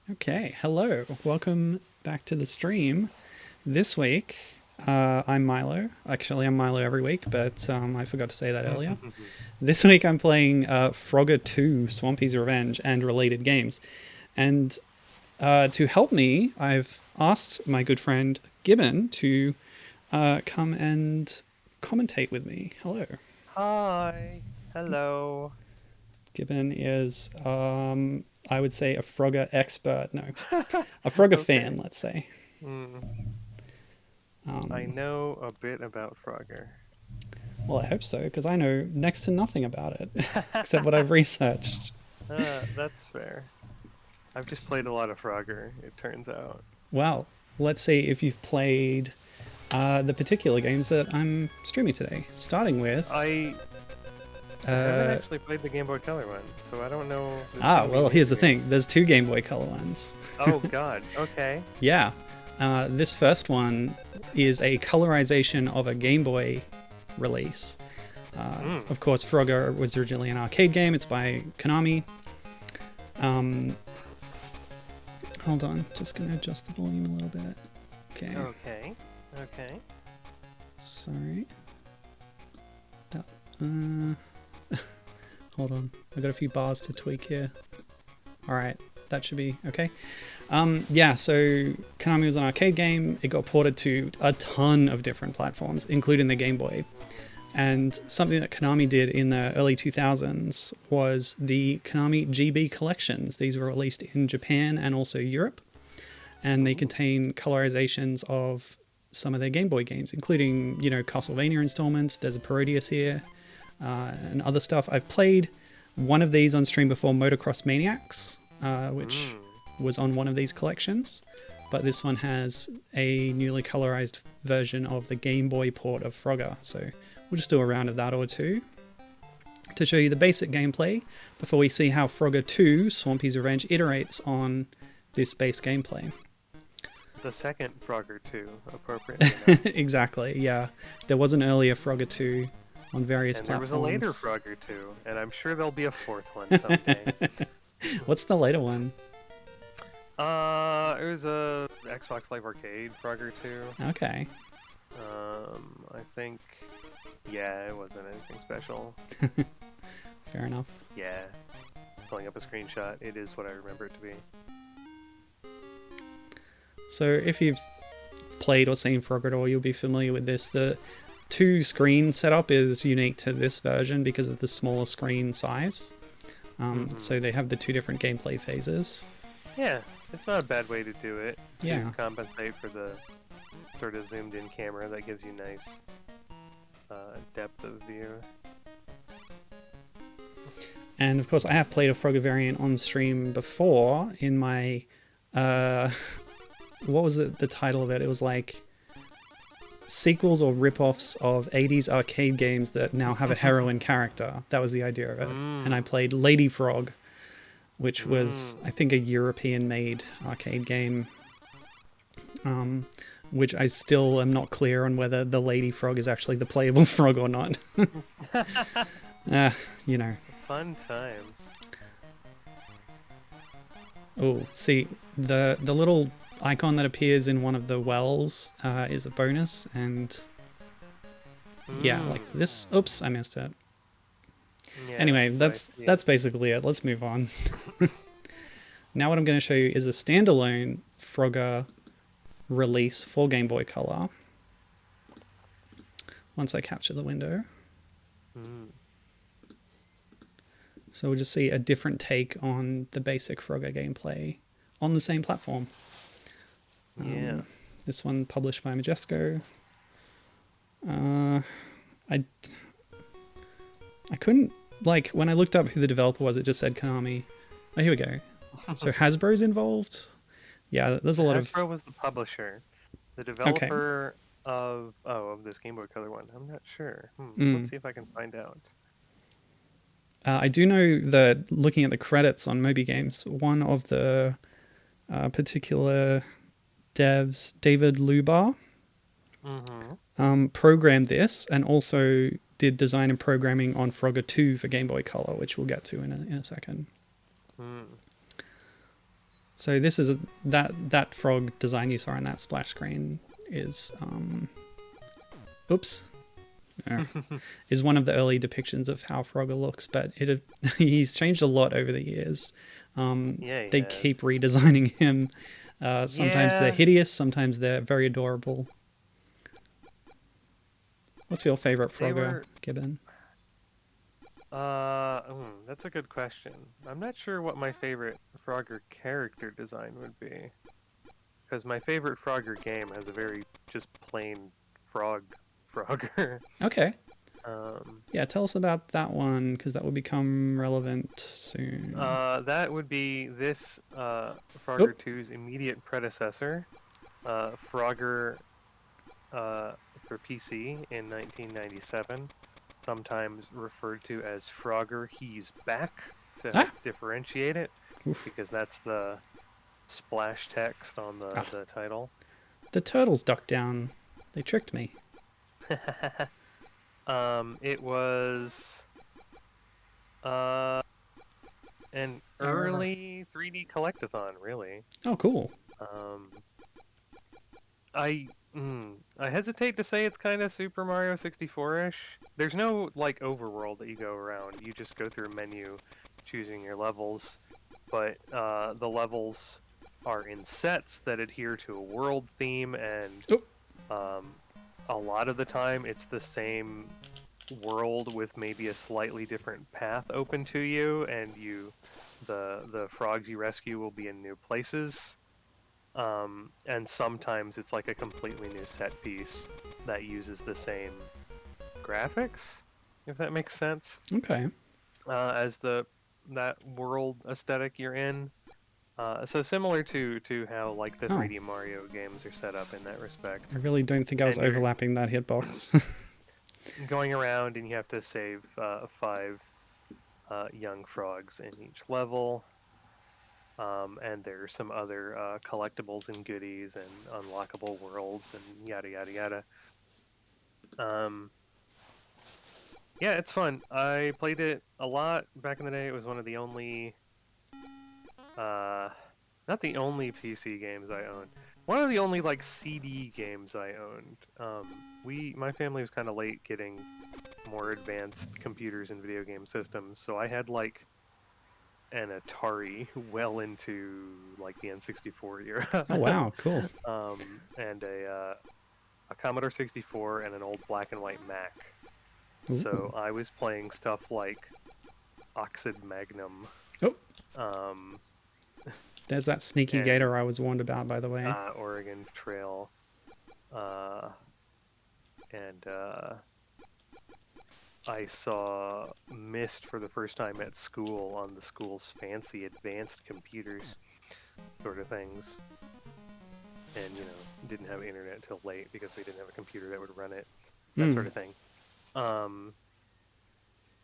Okay, hello. Welcome back to the stream. This week, I'm Milo. Actually, I'm Milo every week, but I forgot to say that earlier. This week, I'm playing Frogger 2, Swampy's Revenge, and related games. And to help me, I've asked my good friend Gibbon to come and commentate with me. Hello. Hi. Hello. Gibbon is, I would say, a Frogger expert. No, a Frogger fan, let's say. I know a bit about Frogger. Well, I hope so, because I know next to nothing about it, except what I've researched. That's fair. I've just played a lot of Frogger, it turns out. Well, let's see if you've played the particular games that I'm streaming today, starting with... I haven't actually played the Game Boy Color one, so I don't know. Well, here's the thing. There's two Game Boy Color ones. Oh, God. Okay. Yeah. This first one is a colorization of a Game Boy release. Of course, Frogger was originally an arcade game. It's by Konami. Hold on. Just going to adjust the volume a little bit. Okay. Okay. Sorry. Hold on. I've got a few bars to tweak here. Alright, that should be okay. Yeah, so Konami was an arcade game. It got ported to a ton of different platforms, including the Game Boy. And something that Konami did in the early 2000s was the Konami GB Collections. These were released in Japan and also Europe. And they contain colorizations of some of their Game Boy games, including, Castlevania installments. There's a Parodius here. And other stuff. I've played one of these on stream before, Motocross Maniacs, which was on one of these collections, but this one has a newly colorized version of the Game Boy port of Frogger, so we'll just do a round of that or two to show you the basic gameplay before we see how Frogger 2, Swampy's Revenge, iterates on this base gameplay. The second Frogger 2, appropriately. Exactly, yeah. There was an earlier Frogger 2 on various platforms. There was a later Frogger 2, and I'm sure there'll be a fourth one someday. What's the later one? It was a Xbox Live Arcade Frogger 2. Okay. I think, it wasn't anything special. Fair enough. Yeah. Pulling up a screenshot, it is what I remember it to be. So if you've played or seen Frogger at all, you'll be familiar with this. The two screen setup is unique to this version because of the smaller screen size. So they have the two different gameplay phases. Yeah, it's not a bad way to do it. To compensate for the sort of zoomed in camera that gives you nice depth of view. And of course, I have played a Frogger variant on stream before in my... what was the title of it? It was like sequels or ripoffs of 80s arcade games that now have a heroine character. That was the idea of it. And I played Lillie Frog, which was, I think, a European-made arcade game, which I still am not clear on whether the Lady Frog is actually the playable frog or not. Fun times. Oh, see, the little icon that appears in one of the wells is a bonus, and like this. Oops, I missed it. Yeah, anyway, that's basically it. Let's move on. Now what I'm going to show you is a standalone Frogger release for Game Boy Color. Once I capture the window. So we'll just see a different take on the basic Frogger gameplay on the same platform. This one published by Majesco. I couldn't, when I looked up who the developer was, it just said Konami. Oh, here we go. So Hasbro's involved? Yeah, there's a lot of... Hasbro was the publisher. The developer of this Game Boy Color one. I'm not sure. Let's see if I can find out. I do know that looking at the credits on Moby Games, one of the particular devs, David Lubar, programmed this and also did design and programming on Frogger 2 for Game Boy Color, which we'll get to in a second. So this is that frog design you saw on that splash screen is oops. Is one of the early depictions of how Frogger looks, but he's changed a lot over the years. They keep redesigning him. Sometimes they're hideous, sometimes they're very adorable. What's your favorite Frogger, Gibbon? That's a good question. I'm not sure what my favorite Frogger character design would be, because my favorite Frogger game has a very just plain Frogger. Okay. Yeah, tell us about that one, because that will become relevant soon. That would be this Frogger 2's immediate predecessor, Frogger for PC in 1997, sometimes referred to as Frogger He's Back to differentiate it, because that's the splash text on the title. The turtles ducked down. They tricked me. It was an early 3D collectathon, really. Oh, cool. I hesitate to say it's kind of Super Mario 64-ish. There's no like overworld that you go around. You just go through a menu, choosing your levels. But the levels are in sets that adhere to a world theme, and a lot of the time it's the same world with maybe a slightly different path open to you, and the frogs you rescue will be in new places. And sometimes it's like a completely new set piece that uses the same graphics, if that makes sense. Okay. As that world aesthetic you're in. So similar to how like the 3D Mario games are set up in that respect. I really don't think I was overlapping that hitbox. Going around, and you have to save 5 young frogs in each level. And there's some other collectibles and goodies and unlockable worlds and yada yada yada. Yeah, it's fun. I played it a lot back in the day. It was one of the only, not the only PC games I owned. One of the only like CD games I owned. My family was kind of late getting more advanced computers and video game systems, so I had like an Atari well into like the N64 era. Oh wow, cool. And a Commodore 64 and an old black and white Mac. Ooh. So I was playing stuff like Oxid Magnum. There's that sneaky gator I was warned about, by the way. Oregon Trail. And I saw Myst for the first time at school on the school's fancy advanced computers sort of things. And, didn't have internet till late because we didn't have a computer that would run it. That sort of thing.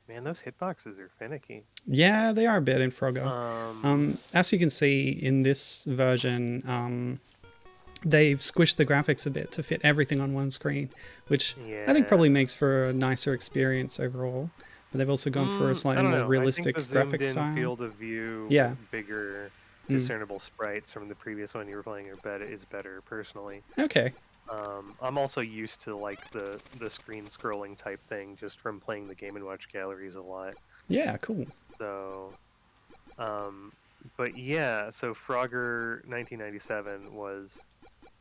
Man, those hitboxes are finicky. Yeah, they are a bit in Frogger. As you can see in this version, they've squished the graphics a bit to fit everything on one screen, which I think probably makes for a nicer experience overall. But they've also gone for a slightly more realistic graphic style. Field of view, bigger, discernible sprites from the previous one you were playing is better, personally. Okay. I'm also used to like the screen scrolling type thing just from playing the Game & Watch galleries a lot. Yeah, cool. So, but yeah, so Frogger 1997 was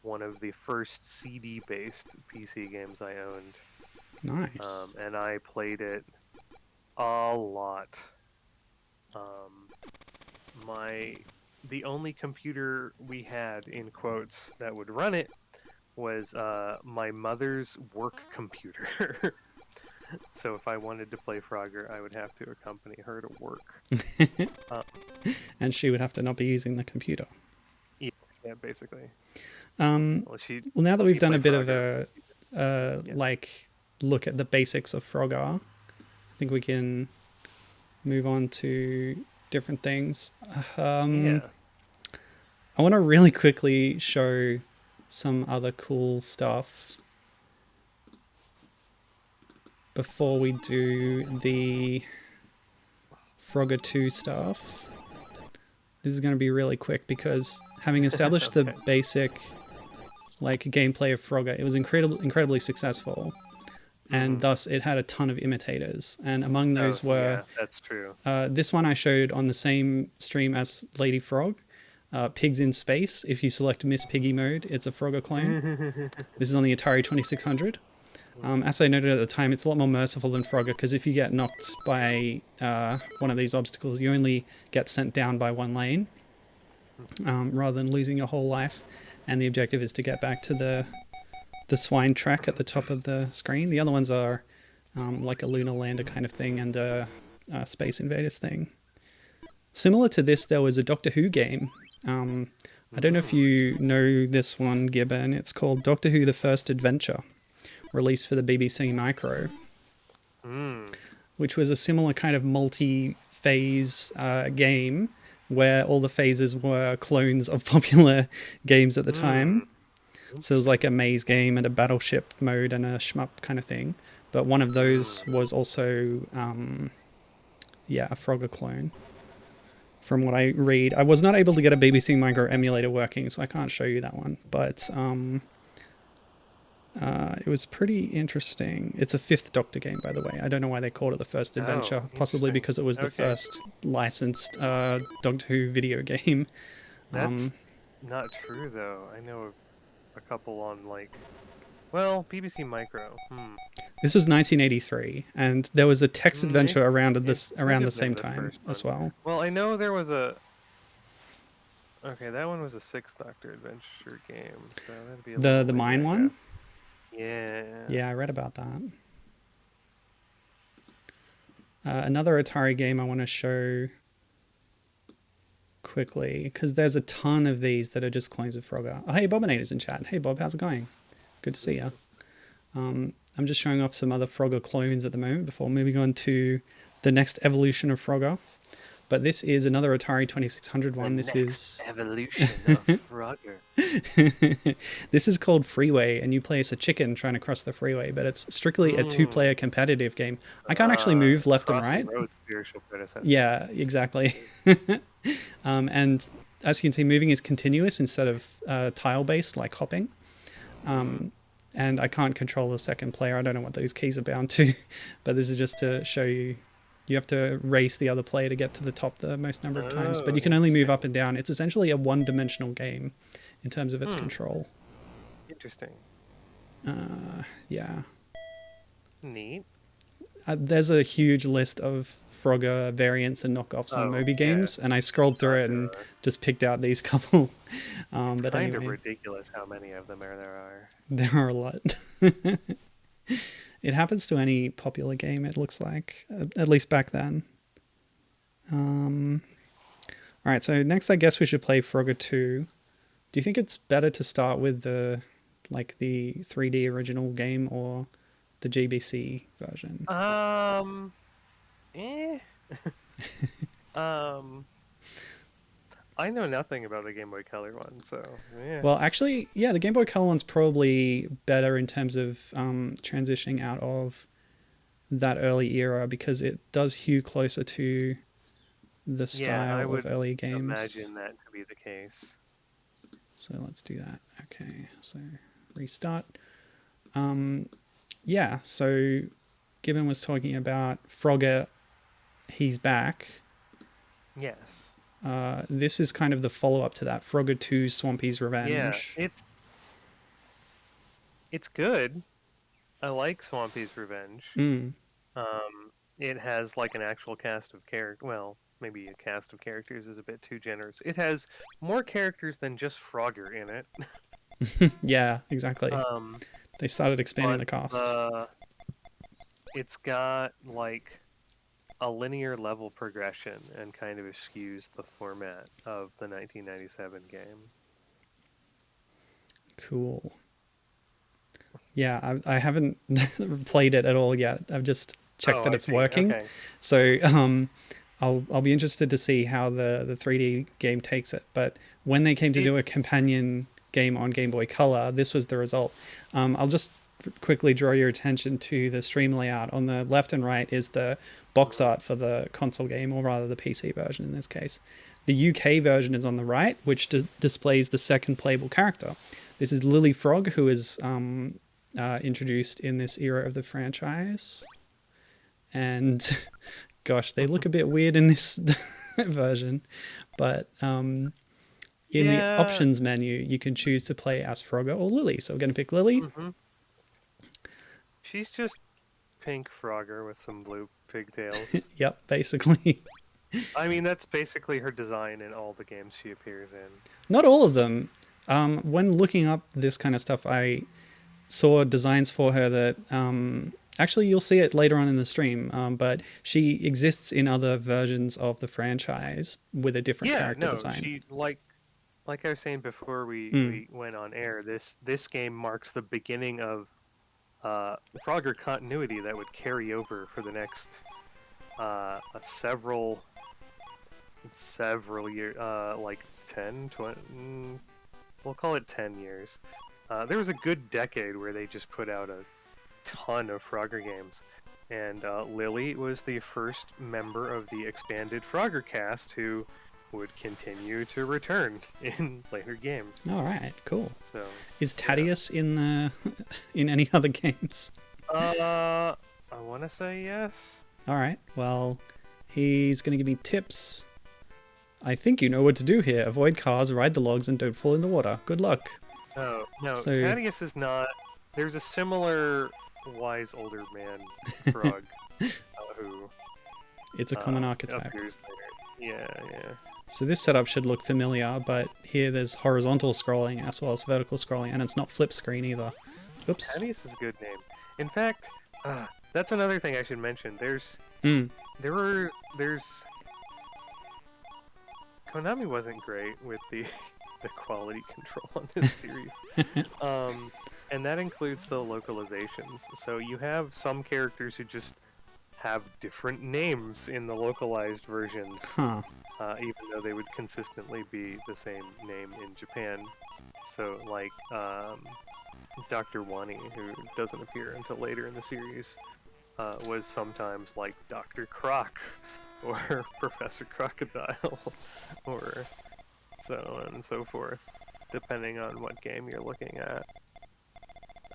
one of the first CD-based PC games I owned. Nice. And I played it a lot. The only computer we had, in quotes, that would run it was my mother's work computer. So if I wanted to play Frogger, I would have to accompany her to work. And she would have to not be using the computer. Yeah, basically. Well, now that we've done a bit Frogger, of a like look at the basics of Frogger, I think we can move on to different things. I want to really quickly show some other cool stuff before we do the Frogger 2 stuff. This is going to be really quick because having established the basic like gameplay of Frogger, it was incredibly successful, and thus it had a ton of imitators. And among those were that's true. This one I showed on the same stream as Lillie Frog. Pigs in Space. If you select Miss Piggy mode, it's a Frogger clone. This is on the Atari 2600. As I noted at the time, it's a lot more merciful than Frogger because if you get knocked by one of these obstacles, you only get sent down by one lane rather than losing your whole life. And the objective is to get back to the swine track at the top of the screen. The other ones are like a lunar lander kind of thing and a Space Invaders thing. Similar to this, there was a Doctor Who game. I don't know if you know this one, Gibbon. It's called Doctor Who: The First Adventure, released for the BBC Micro, which was a similar kind of multi-phase game where all the phases were clones of popular games at the time. So there was like a maze game and a battleship mode and a shmup kind of thing. But one of those was also, a Frogger clone. From what I read, I was not able to get a BBC Micro emulator working, so I can't show you that one. But it was pretty interesting. It's a 5th Doctor game, by the way. I don't know why they called it the First Adventure. Possibly because it was the first licensed Doctor Who video game. That's not true, though. I know a couple on BBC Micro. This was 1983, and there was a text adventure around the same time as well. Well, I know there was a. Okay, that one was a 6th Doctor adventure game, so that'd be the mine one. Yeah. Yeah, I read about that. Another Atari game I want to show quickly, because there's a ton of these that are just clones of Frogger. Oh, hey, Bobinator's in chat. Hey, Bob, how's it going? Good to see you. I'm just showing off some other Frogger clones at the moment before moving on to the next evolution of Frogger. But this is another Atari 2600 one. This is evolution of Frogger. This is called Freeway, and you play as a chicken trying to cross the freeway, but it's strictly a 2-player competitive game. I can't actually move left and right. Yeah, exactly. And as you can see, moving is continuous instead of tile-based, like hopping. And I can't control the second player. I don't know what those keys are bound to, but this is just to show you. You have to race the other player to get to the top the most number of times, but you can only move up and down. It's essentially a one-dimensional game in terms of its control. Interesting. Yeah. Neat. There's a huge list of Frogger variants and knockoffs on Moby games, and I scrolled through it and just picked out these couple. It's kind of ridiculous how many of them there are. There are a lot. It happens to any popular game, it looks like, at least back then. All right, so next I guess we should play Frogger 2. Do you think it's better to start with the 3D original game or the GBC version? I know nothing about the Game Boy Color one, so yeah. Well, actually, yeah, the Game Boy Color one's probably better in terms of transitioning out of that early era because it does hew closer to the style of early games. Imagine that to be the case. So let's do that. Okay, so restart. So Gibbon was talking about Frogger. He's back. Yes. This is kind of the follow-up to that, Frogger 2 Swampy's Revenge. Yeah, it's good. I like Swampy's Revenge. It has like an actual cast of characters. Well, maybe a cast of characters is a bit too generous. It has more characters than just Frogger in it. Yeah, exactly. They started expanding the cast. It's got like a linear level progression and kind of eschews the format of the 1997 game. Cool. Yeah, I haven't played it at all yet. I've just checked that it's working. Okay. So I'll be interested to see how the 3D game takes it. But when they came to do a companion game on Game Boy Color, this was the result. I'll just quickly draw your attention to the stream layout. On the left and right is the box art for the console game, or rather the PC version in this case. The UK version is on the right, which displays the second playable character. This is Lillie Frog, who is introduced in this era of the franchise. And gosh, they look a bit weird in this version. But in the options menu, you can choose to play as Frogger or Lillie. So we're going to pick Lillie. She's just pink Frogger with some blue pigtails. Yep, basically. I mean, that's basically her design in all the games she appears in. Not all of them. When looking up this kind of stuff, I saw designs for her that actually you'll see it later on in the stream, but she exists in other versions of the franchise with a different character design. She like I was saying before we went on air, this game marks the beginning of Frogger continuity that would carry over for the next several years, like 10, 20, we'll call it 10 years. There was a good decade where they just put out a ton of Frogger games, and Lillie was the first member of the expanded Frogger cast who would continue to return in later games. All right, cool. So, is Thaddeus in any other games? I want to say yes. All right, well, he's going to give me tips. I think you know what to do here. Avoid cars, ride the logs, and don't fall in the water. Good luck. Oh, no, Thaddeus is not. There's a similar wise older man frog who... It's a common archetype. Appears later. Yeah. So this setup should look familiar, but here there's horizontal scrolling as well as vertical scrolling, and it's not flip screen either. Oops. Thaddeus is a good name. In fact, that's another thing I should mention. There's Konami wasn't great with the quality control on this series. And that includes the localizations. So you have some characters who just have different names in the localized versions, even though they would consistently be the same name in Japan. So, like, Dr. Wani, who doesn't appear until later in the series, was sometimes like Dr. Croc, or Professor Crocodile, or so on and so forth, depending on what game you're looking at,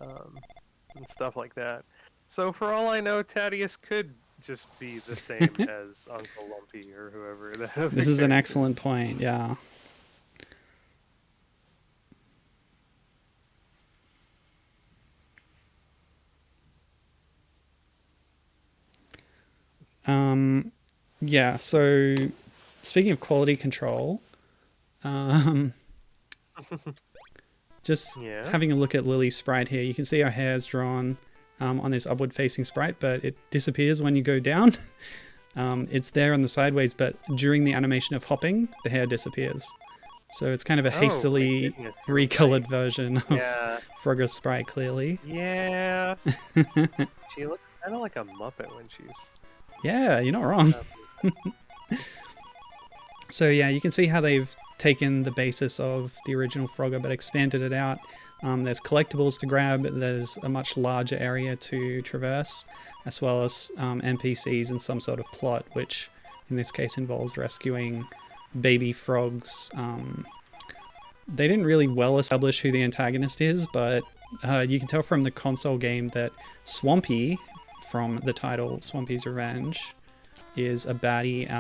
and stuff like that. So for all I know, Thaddeus could just be the same as Uncle Lumpy or whoever. This is an excellent point, yeah. Yeah, so speaking of quality control, just having a look at Lillie's sprite here, you can see her hair is drawn on this upward facing sprite, but it disappears when you go down. It's there on the sideways, but during the animation of hopping, the hair disappears. So it's kind of a hastily recolored version of Frogger's sprite, clearly. Yeah. She looks kind of like a Muppet when she's... Yeah, you're not wrong. So yeah, you can see how they've taken the basis of the original Frogger but expanded it out. There's collectibles to grab, there's a much larger area to traverse, as well as NPCs and some sort of plot, which in this case involves rescuing baby frogs. They didn't really well establish who the antagonist is, but you can tell from the console game that Swampy, from the title Swampy's Revenge, is a baddie,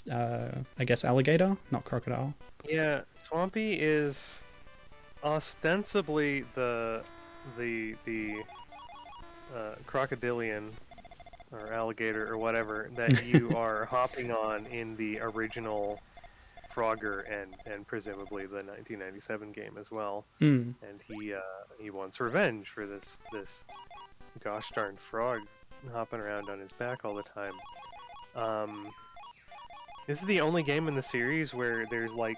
I guess alligator, not crocodile. Yeah, Swampy is ostensibly the crocodilian or alligator or whatever that you are hopping on in the original Frogger and presumably the 1997 game as well. And he wants revenge for this gosh darn frog hopping around on his back all the time. This is the only game in the series where there's like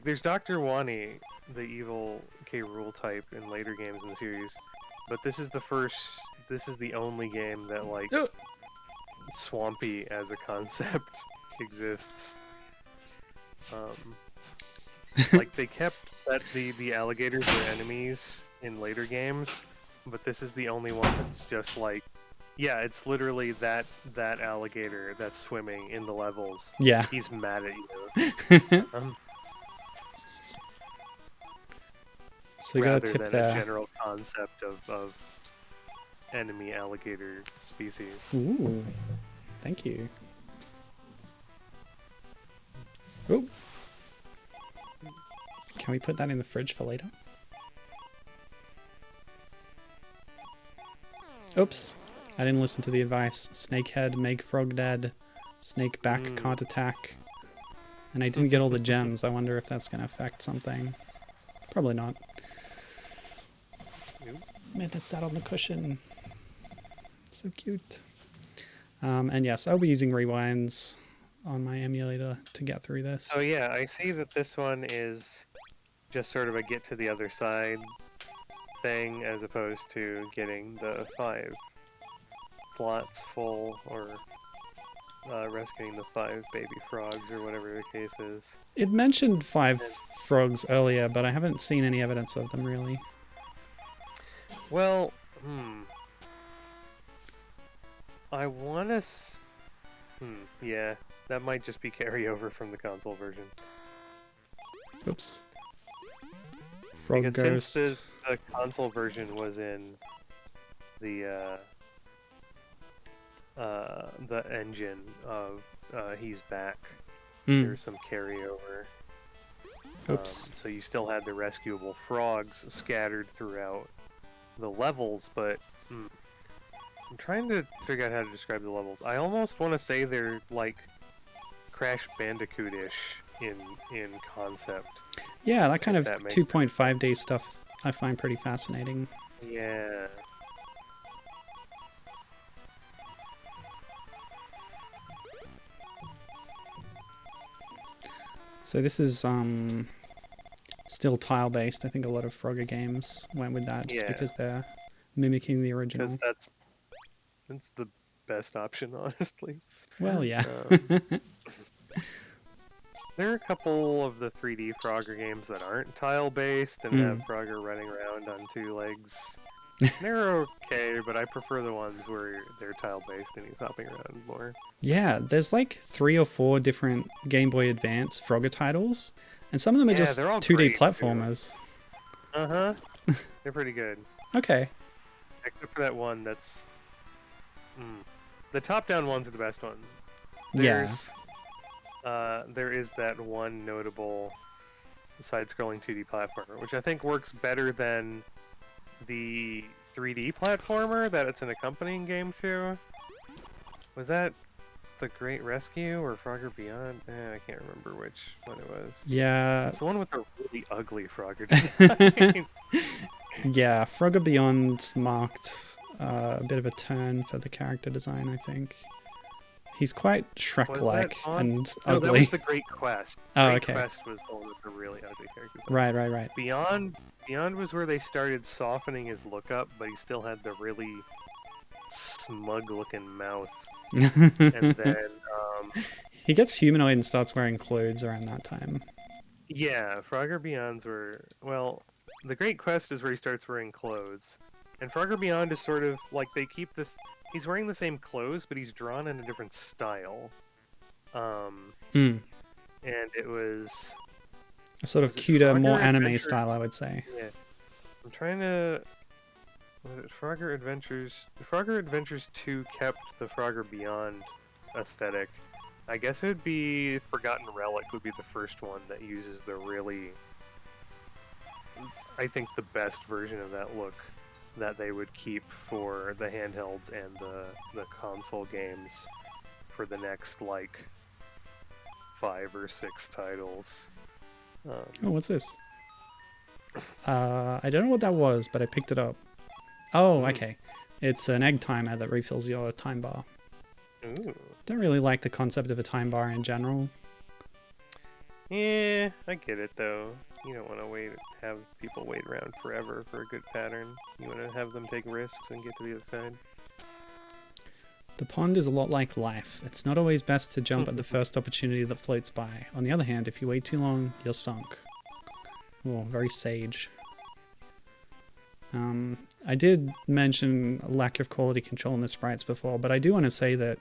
there's Dr. Wani, the evil K. Rool type in later games in the series, but this is the only game that like Swampy as a concept exists. Like they kept that the alligators were enemies in later games, but this is the only one that's just like Yeah, it's literally that alligator that's swimming in the levels. Yeah. He's mad at you. So we got a Rather tip than there. a general concept of enemy alligator species. Ooh, thank you. Oh, can we put that in the fridge for later? Oops, I didn't listen to the advice. Snakehead, make frog dead. Snake back, can't attack. And I didn't get all the gems. I wonder if that's going to affect something. Probably not. Nope. Meta sat on the cushion. So cute. And yes, I'll be using rewinds on my emulator to get through this. Oh yeah, I see that this one is just sort of a get to the other side thing, as opposed to getting the 5 slots full, or rescuing the 5 baby frogs, or whatever the case is. It mentioned 5 frogs earlier, but I haven't seen any evidence of them really. Well, I want to... yeah, that might just be carryover from the console version. Oops. Frog Because Ghost. since the console version was in the engine of He's Back, there's some carryover. Oops. So you still had the rescuable frogs scattered throughout the levels, but I'm trying to figure out how to describe the levels. I almost want to say they're like Crash Bandicoot-ish in concept. Yeah, that kind of that makes 2.5D stuff I find pretty fascinating. Yeah. So this is still tile-based. I think a lot of Frogger games went with that just because they're mimicking the original. Because that's the best option, honestly. Well, yeah. There are a couple of the 3D Frogger games that aren't tile-based and have Frogger running around on 2 legs. They're okay, but I prefer the ones where they're tile-based and he's hopping around more. Yeah, there's like 3 or 4 different Game Boy Advance Frogger titles, and some of them are just they're all 2D great, platformers. Uh-huh. They're pretty good. Okay. Except for that one that's... The top-down ones are the best ones. Yeah. There is that one notable side-scrolling 2D platformer, which I think works better than the 3D platformer that it's an accompanying game to. Was that The Great Rescue or Frogger Beyond? I can't remember which one it was. Yeah. It's the one with the really ugly Frogger design. Yeah, Frogger Beyond marked a bit of a turn for the character design, I think. He's quite Shrek-like and No, ugly. that was the Great Quest. Oh, Great okay. Quest was the one with the really ugly character design. Right. Beyond was where they started softening his look up, but he still had the really smug-looking mouth. And then, he gets humanoid and starts wearing clothes around that time. yeah, Frogger Beyond's were... Well, the Great Quest is where he starts wearing clothes. And Frogger Beyond is sort of like they keep this... He's wearing the same clothes, but he's drawn in a different style. And it was... A sort of cuter, more Frogger anime Adventures? style, I would say. Yeah. I'm trying to... Was it Frogger Adventures? Frogger Adventures 2 kept the Frogger Beyond aesthetic. I guess it would be Forgotten Relic would be the first one that uses the really... I think the best version of that look that they would keep for the handhelds and the console games for the next, like, 5 or 6 titles. Oh, what's this? I don't know what that was, but I picked it up. Oh, okay. It's an egg timer that refills your time bar. Ooh. Don't really like the concept of a time bar in general. Yeah, I get it though. You don't want to have people wait around forever for a good pattern. You want to have them take risks and get to the other side. The pond is a lot like life. It's not always best to jump at the first opportunity that floats by. On the other hand, if you wait too long, you're sunk. Oh, very sage. I did mention lack of quality control in the sprites before, but I do want to say that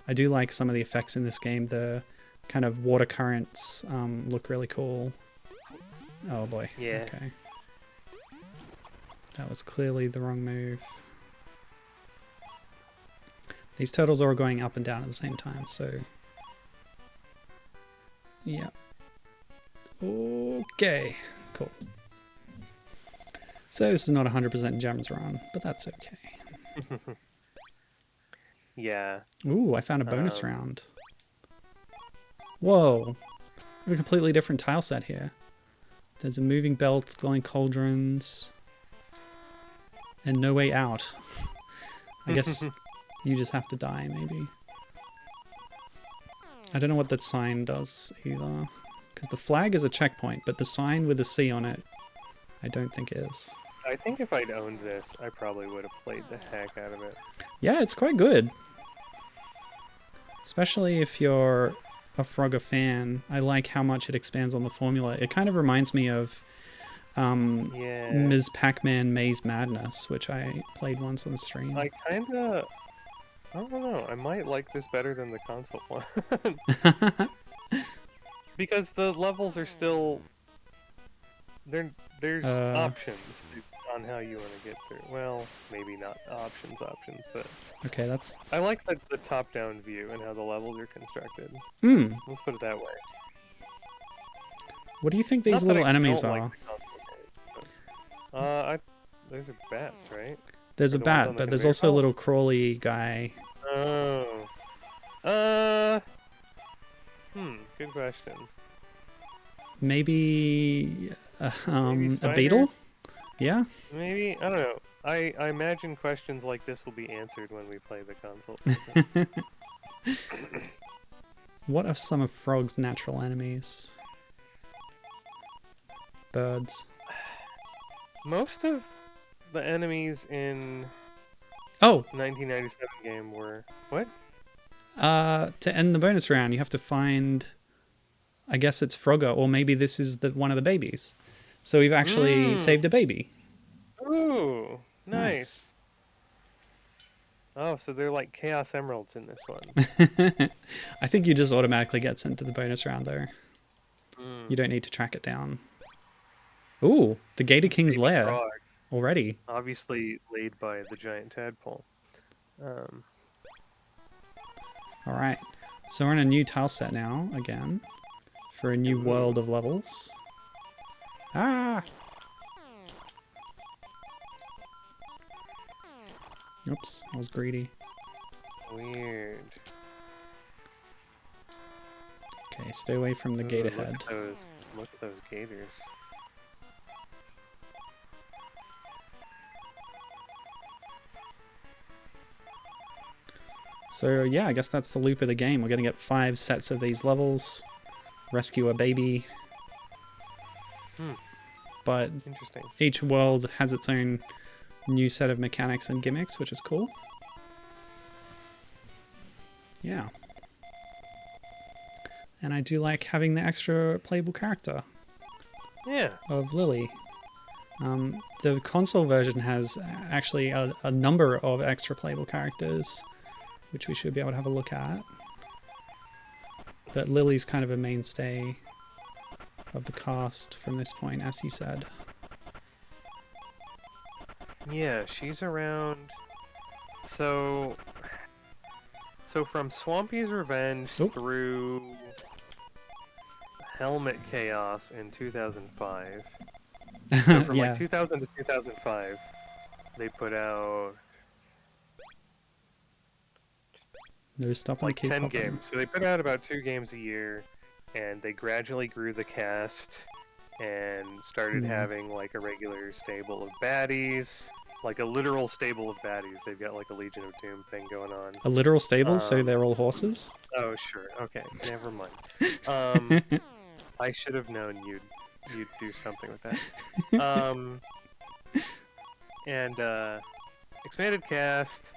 I do like some of the effects in this game. The kind of water currents look really cool. Oh boy. Yeah. Okay. That was clearly the wrong move. These turtles are all going up and down at the same time, so... Yeah. Okay. Cool. So this is not 100% gems run, but that's okay. Yeah. Ooh, I found a bonus round. Whoa. We have a completely different tile set here. There's a moving belt, glowing cauldrons, and no way out. I guess you just have to die, maybe. I don't know what that sign does either. Because the flag is a checkpoint, but the sign with the C on it, I don't think is. I think if I'd owned this, I probably would have played the heck out of it. Yeah, it's quite good. Especially if you're a Frogger fan. I like how much it expands on the formula. It kind of reminds me of Ms. Pac-Man Maze Madness, which I played once on stream. I don't know, I might like this better than the console one. Because the levels are still... There's options on how you want to get through. Well, maybe not options, but... Okay, that's... I like the top-down view and how the levels are constructed. Let's put it that way. What do you think these little enemies are? Like the console game, but, those are bats, right? There's a bat, but there's also a little crawly guy. Oh. Good question. Maybe a spider? beetle? Yeah? Maybe? I don't know. I imagine questions like this will be answered when we play the console. What are some of Frog's natural enemies? Birds. Most of the enemies in 1997 game were... What? To end the bonus round, you have to find... I guess it's Frogger, or maybe this is one of the babies. So we've actually saved a baby. Ooh, nice. Oh, so they're like Chaos Emeralds in this one. I think you just automatically get sent to the bonus round, though. You don't need to track it down. Ooh, the Gator King's lair. Frog. Already. Obviously laid by the giant tadpole. Alright, so we're in a new tile set now, again. For a new world of levels. Ah! Oops, I was greedy. Weird. Okay, stay away from the gator head. Look at those gators. So yeah, I guess that's the loop of the game. We're going to get 5 sets of these levels. Rescue a baby. But interesting. Each world has its own new set of mechanics and gimmicks, which is cool. Yeah. And I do like having the extra playable character. Yeah. Of Lillie. The console version has actually a number of extra playable characters, which we should be able to have a look at. But Lillie's kind of a mainstay of the cast from this point, as you said. Yeah, she's around. So from Swampy's Revenge through Helmet Chaos in 2005. So from like 2000 to 2005, they put out like 10 games. So they put out about 2 games a year, and they gradually grew the cast and started having like a regular stable of baddies, like a literal stable of baddies. They've got like a Legion of Doom thing going on. A literal stable, so they're all horses? Oh, sure. Okay, never mind. I should have known you'd do something with that. And expanded cast,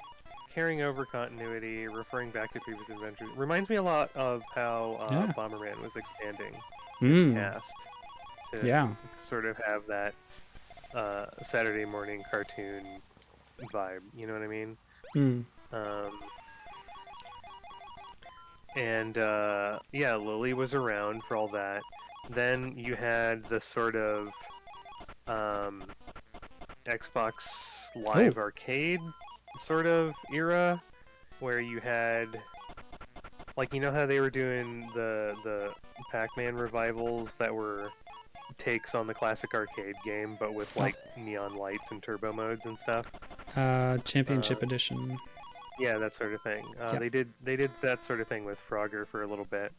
carrying over continuity, referring back to previous adventures. Reminds me a lot of how Bomberman was expanding its cast to sort of have that Saturday morning cartoon vibe. You know what I mean? Mm. And yeah, Lillie was around for all that. Then you had the sort of Xbox Live Arcade sort of era, where you had, like, you know how they were doing the Pac-Man revivals that were takes on the classic arcade game, but with like neon lights and turbo modes and stuff. Championship edition. Yeah, that sort of thing. Yeah. They did that sort of thing with Frogger for a little bit.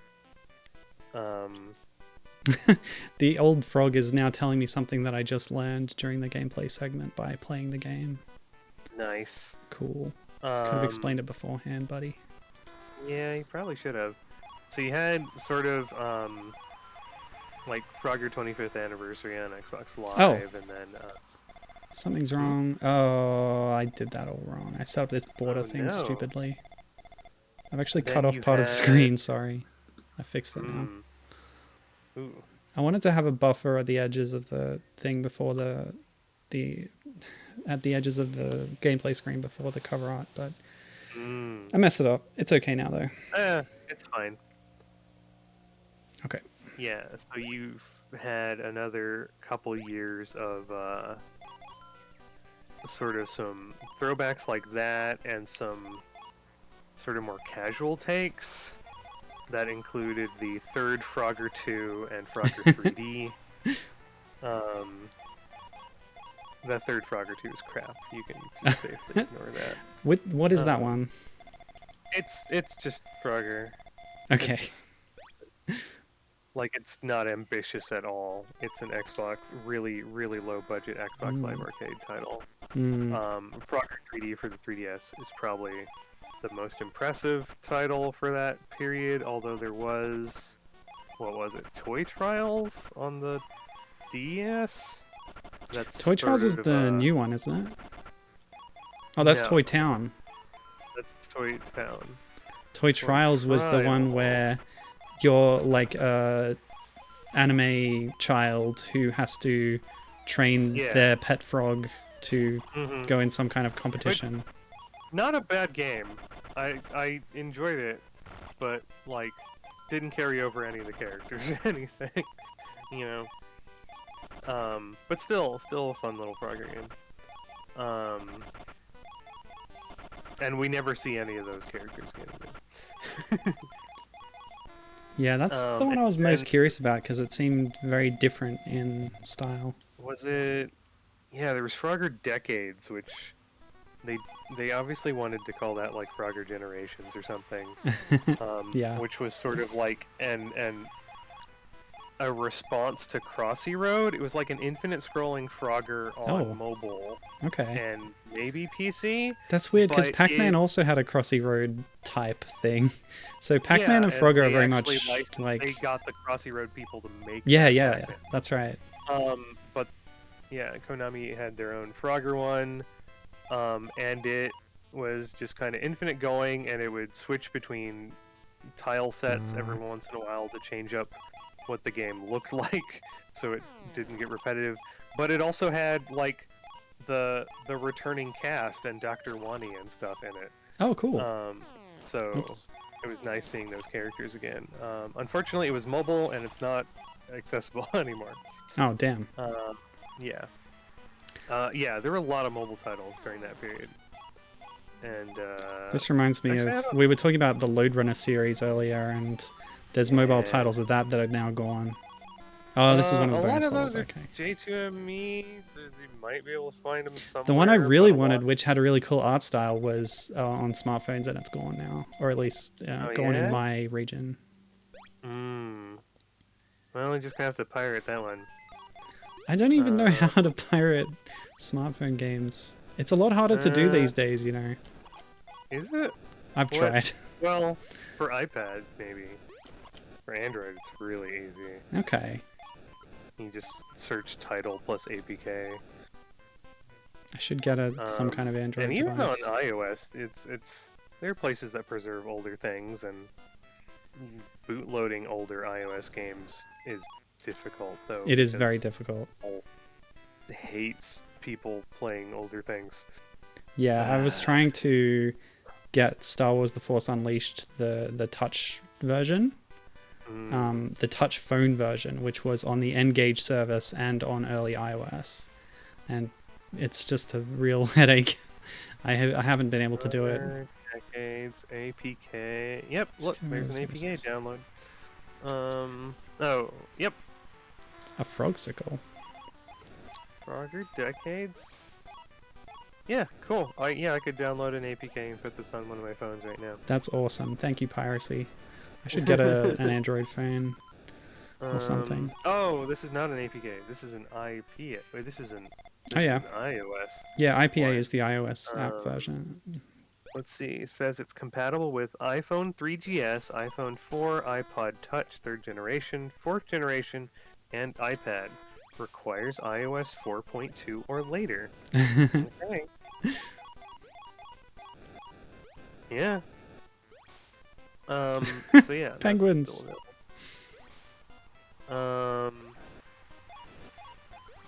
The old frog is now telling me something that I just learned during the gameplay segment by playing the game. Nice. Cool. Could have explained it beforehand, buddy. Yeah, you probably should have. So you had sort of like Frogger 25th anniversary on Xbox Live, and then something's wrong. Oh, I did that all wrong. I set up this border thing stupidly. I've actually cut off part of the screen. Sorry, I fixed it now. Ooh. I wanted to have a buffer at the edges of the thing before at the edges of the gameplay screen before the cover art, but I messed it up. It's okay now though. It's fine. Okay. Yeah, so you've had another couple years of sort of some throwbacks like that, and some sort of more casual takes that included the third Frogger 2 and Frogger 3D. The third Frogger 2 is crap. You can safely ignore that. What is that one? It's just Frogger. Okay. It's not ambitious at all. It's an Xbox, really, really low budget Xbox Live Arcade title. Frogger 3D for the 3DS is probably the most impressive title for that period, although there was, what was it, Toy Trials on the DS? That's Toy Trials is the new one, isn't it? Oh, that's Toy Town. That's Toy Town. Toy Trials was the one where you're like a anime child who has to train their pet frog to go in some kind of competition. Not a bad game. I enjoyed it, but like didn't carry over any of the characters or anything, you know. But still a fun little Frogger game. And we never see any of those characters getting Yeah, that's the one I was most curious about because it seemed very different in style. Was it? Yeah, there was Frogger Decades, which they obviously wanted to call that like Frogger Generations or something. Yeah. Which was sort of like a response to Crossy Road. It was like an infinite scrolling Frogger on mobile. Okay. And maybe PC. That's weird because Pac-Man also had a Crossy Road type thing. So Pac-Man and Frogger are very much like they got the Crossy Road people to make. Yeah, that's right. But yeah, Konami had their own Frogger one, and it was just kind of infinite going, and it would switch between tile sets every once in a while to change up what the game looked like, so it didn't get repetitive. But it also had like the returning cast and Dr. Wani and stuff in it. Oh, cool. So it was nice seeing those characters again. Unfortunately, it was mobile and it's not accessible anymore. Oh, damn. Yeah. Yeah, there were a lot of mobile titles during that period. And this reminds me of we were talking about the Loadrunner series earlier, and there's mobile titles of that are now gone. Oh, this is one of the bonus levels. Okay. J2ME, so you might be able to find them somewhere. The one I really wanted, which had a really cool art style, was on smartphones, and it's gone now, or at least gone in my region. Well, we're just gonna have to pirate that one. I don't even know how to pirate smartphone games. It's a lot harder to do these days, you know. Is it? I've tried. Well, for iPad, maybe. For Android, it's really easy. Okay. You just search title plus APK. I should get some kind of Android and even device. on iOS, it's there are places that preserve older things, and bootloading older iOS games is difficult, though. It is very difficult. hates people playing older things. Yeah, I was trying to get Star Wars: The Force Unleashed, the touch version, the touch phone version, which was on the N-Gage service and on early iOS, and it's just a real headache. I haven't been able to do it. Decades APK. Yep, look, there's an APK download. Oh, yep. A Frogsicle. Frogger Decades. Yeah, cool. I could download an APK and put this on one of my phones right now. That's awesome. Thank you, Piracy. I should get an Android phone or something. Oh, this is not an APK. This is an IP. Wait, this is an. Oh yeah. An iOS. Yeah, IPA is the iOS app version. Let's see. It says it's compatible with iPhone 3GS, iPhone 4, iPod Touch 3rd generation, 4th generation, and iPad. Requires iOS 4.2 or later. Okay. Yeah. So yeah. Penguins.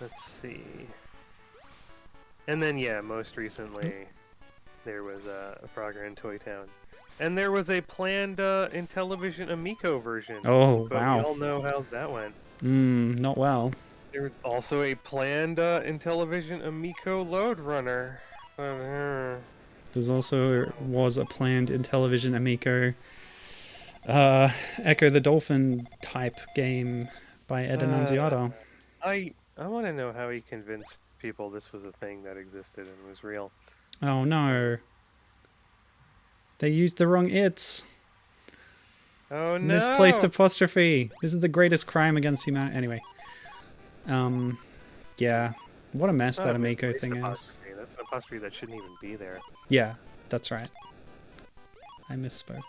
Let's see. And then yeah, most recently there was a Frogger in Toy Town. And there was a planned Intellivision Amico version. Oh, but wow. we all know how that went. Not well. There was also a planned Intellivision Amico Loadrunner. There's also was a planned Intellivision Amico Echo the Dolphin type game by Ed Annunziata. I want to know how he convinced people this was a thing that existed and was real. Oh no. They used the wrong its. Oh no. Misplaced apostrophe. This is the greatest crime against humanity. Anyway. Yeah. What a mess that Amico thing is. That's an apostrophe that shouldn't even be there. Yeah, that's right. I misspoke.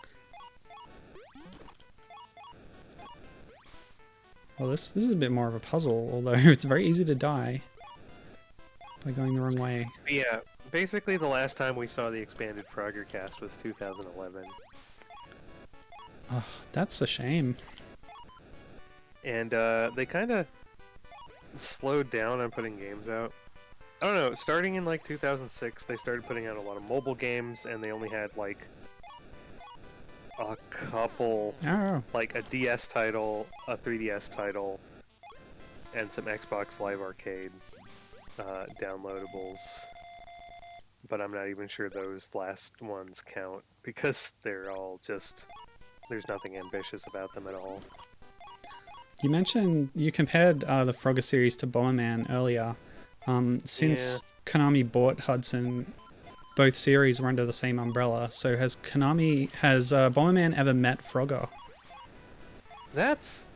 Well, this is a bit more of a puzzle, although it's very easy to die by going the wrong way. Yeah, basically the last time we saw the expanded Frogger cast was 2011. Oh, that's a shame. And they kind of slowed down on putting games out. I don't know, starting in like 2006, they started putting out a lot of mobile games, and they only had like a couple, like a DS title, a 3DS title, and some Xbox Live Arcade downloadables. But I'm not even sure those last ones count, because they're all just, there's nothing ambitious about them at all. You mentioned, you compared the Frogger series to Bomberman earlier. Since Konami bought Hudson, both series were under the same umbrella. So has Bomberman ever met Frogger? That's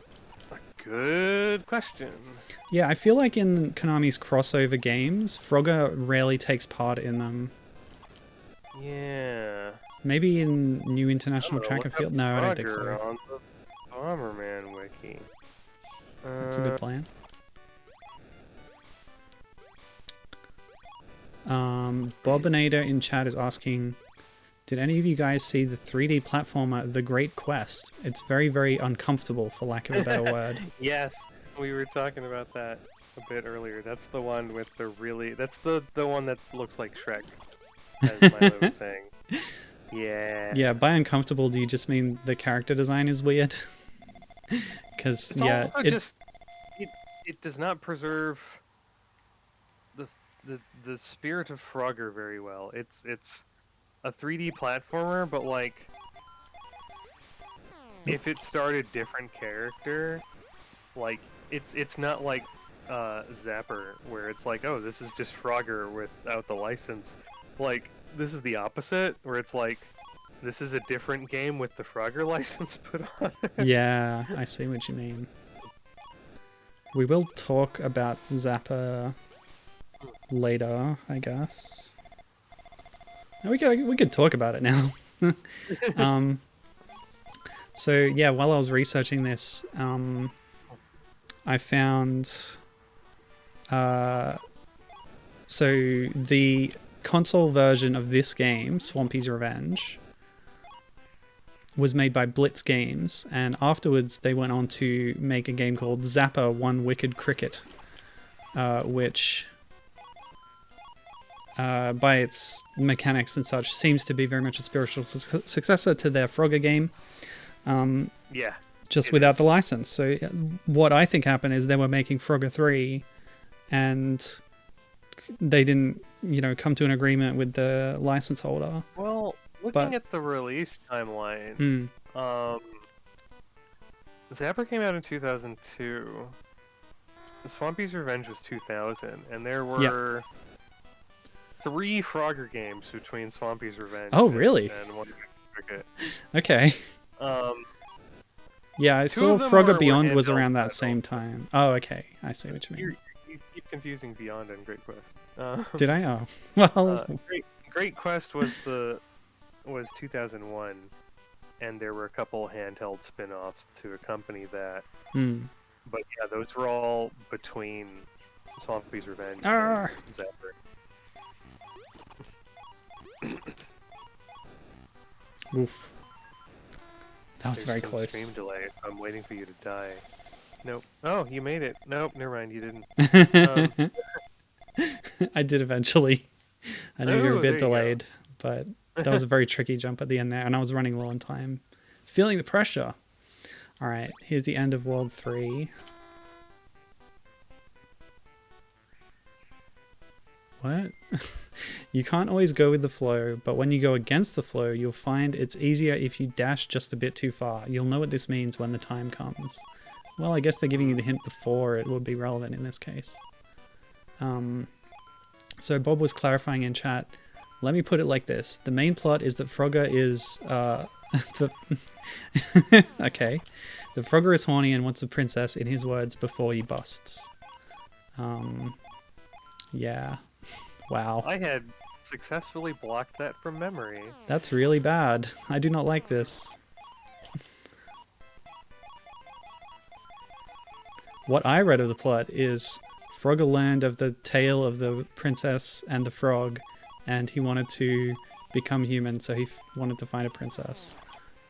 a good question. Yeah, I feel like in Konami's crossover games, Frogger rarely takes part in them. Yeah. Maybe in New International Track and Field? No, I don't think so. On the Bomberman wiki. That's a good plan. Bobinator in chat is asking, did any of you guys see the 3D platformer The Great Quest? It's very, very uncomfortable, for lack of a better word. Yes, we were talking about that a bit earlier. That's the one with the really... That's the one that looks like Shrek, as Milo was saying. Yeah. Yeah, by uncomfortable, do you just mean the character design is weird? Because, yeah... It does not preserve the spirit of Frogger very well. It's a 3D platformer, but like if it started different character, like it's not like Zapper where it's like, oh, this is just Frogger without the license. Like this is the opposite, where it's like this is a different game with the Frogger license put on it. Yeah, I see what you mean. We will talk about Zapper later, I guess. We could talk about it now. So yeah, while I was researching this, I found so the console version of this game, Swampy's Revenge, was made by Blitz Games, and afterwards they went on to make a game called Zapper One Wicked Cricket, which by its mechanics and such seems to be very much a spiritual successor to their Frogger game. Yeah. Just without the license. So what I think happened is they were making Frogger 3 and they didn't, come to an agreement with the license holder. Well, looking at the release timeline, Zapper came out in 2002. Swampy's Revenge was 2000, and there were 3 Frogger games between Swampy's Revenge. Oh, really? And one Cricket. Okay. Yeah, I saw Frogger Beyond was around that same time. Oh, okay. I see what you mean. You keep confusing Beyond and Great Quest. Did I? Oh, well. Great Quest was 2001, and there were a couple handheld spin-offs to accompany that. But yeah, those were all between Swampy's Revenge and Zapper. Oof. That was very close. Stream delay. I'm waiting for you to die. Nope. Oh, you made it. Nope, never mind, you didn't. I did eventually. I knew you were a bit delayed, go. but that was a very tricky jump at the end there, and I was running low on time. Feeling the pressure. All right, here's the end of World 3. What? You can't always go with the flow, but when you go against the flow, you'll find it's easier if you dash just a bit too far. You'll know what this means when the time comes. Well, I guess they're giving you the hint before it would be relevant in this case. So Bob was clarifying in chat. Let me put it like this. The main plot is that Frogger is... okay. The Frogger is horny and wants a princess, in his words, before he busts. Yeah. Wow. I had successfully blocked that from memory. That's really bad. I do not like this. What I read of the plot is Frogger learned of the tale of the princess and the frog, and he wanted to become human, so he wanted to find a princess.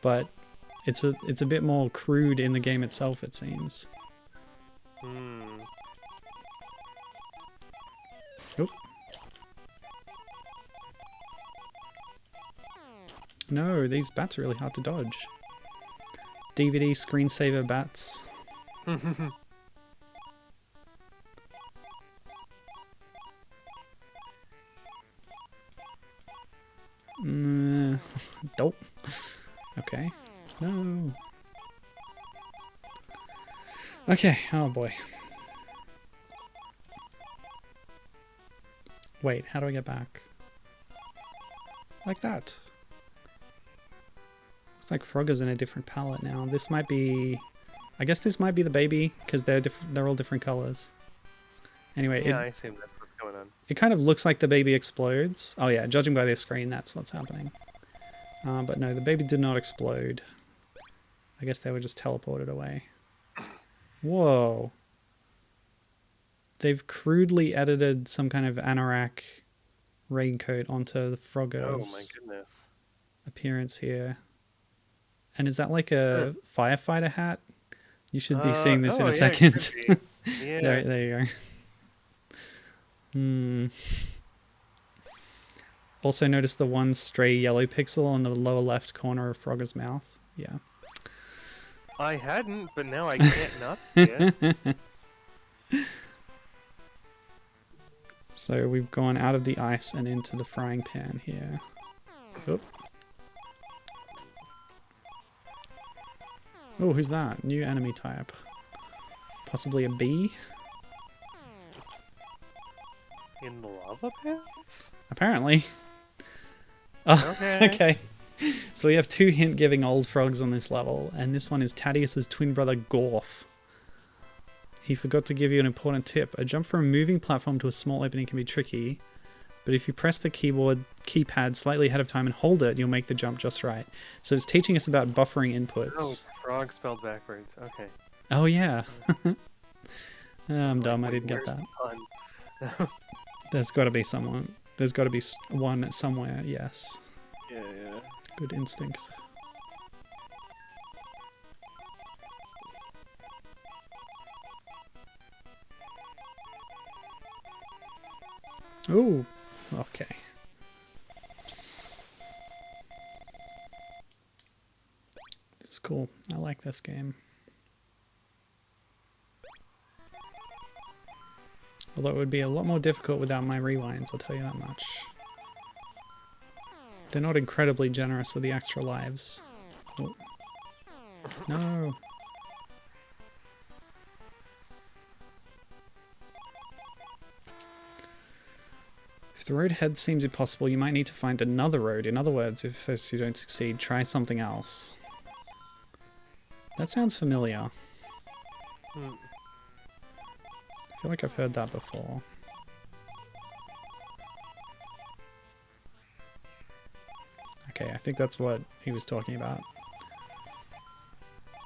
But it's a bit more crude in the game itself, it seems. Nope. No, these bats are really hard to dodge. DVD screensaver bats. Dope. Okay. No. Okay, oh boy. Wait, how do I get back? Like that. Looks like Frogger's in a different palette now. This might be... I guess this might be the baby, because they're all different colors. Anyway, yeah, I assume that's what's going on. It kind of looks like the baby explodes. Oh yeah, judging by their screen, that's what's happening. But no, the baby did not explode. I guess they were just teleported away. Whoa. They've crudely edited some kind of anorak raincoat onto the Frogger's Oh my goodness. appearance here. And is that like a firefighter hat? You should be seeing this in a second. Yeah. There you go. Also notice the one stray yellow pixel on the lower left corner of Frogger's mouth. Yeah. I hadn't, but now I can't not see it. So we've gone out of the ice and into the frying pan here. Oop. Oh, who's that? New enemy type. Possibly a bee? In the lava pits? Apparently. Oh, Okay. okay. So we have 2 hint-giving old frogs on this level, and this one is Thaddeus's twin brother Gorf. He forgot to give you an important tip. A jump from a moving platform to a small opening can be tricky, but if you press the keypad slightly ahead of time and hold it, you'll make the jump just right. So it's teaching us about buffering inputs. Oh, frog spelled backwards. Okay. Oh, yeah. I'm dumb, Like, I didn't get where's that. the pun? There's got to be someone. There's got to be one somewhere, yes. Yeah. Good instinct. Ooh, okay. This is cool. I like this game. Although it would be a lot more difficult without my rewinds, I'll tell you that much. They're not incredibly generous with the extra lives. Oh. No. If the road ahead seems impossible, you might need to find another road. In other words, if first you don't succeed, try something else. That sounds familiar. I feel like I've heard that before. Okay, I think that's what he was talking about.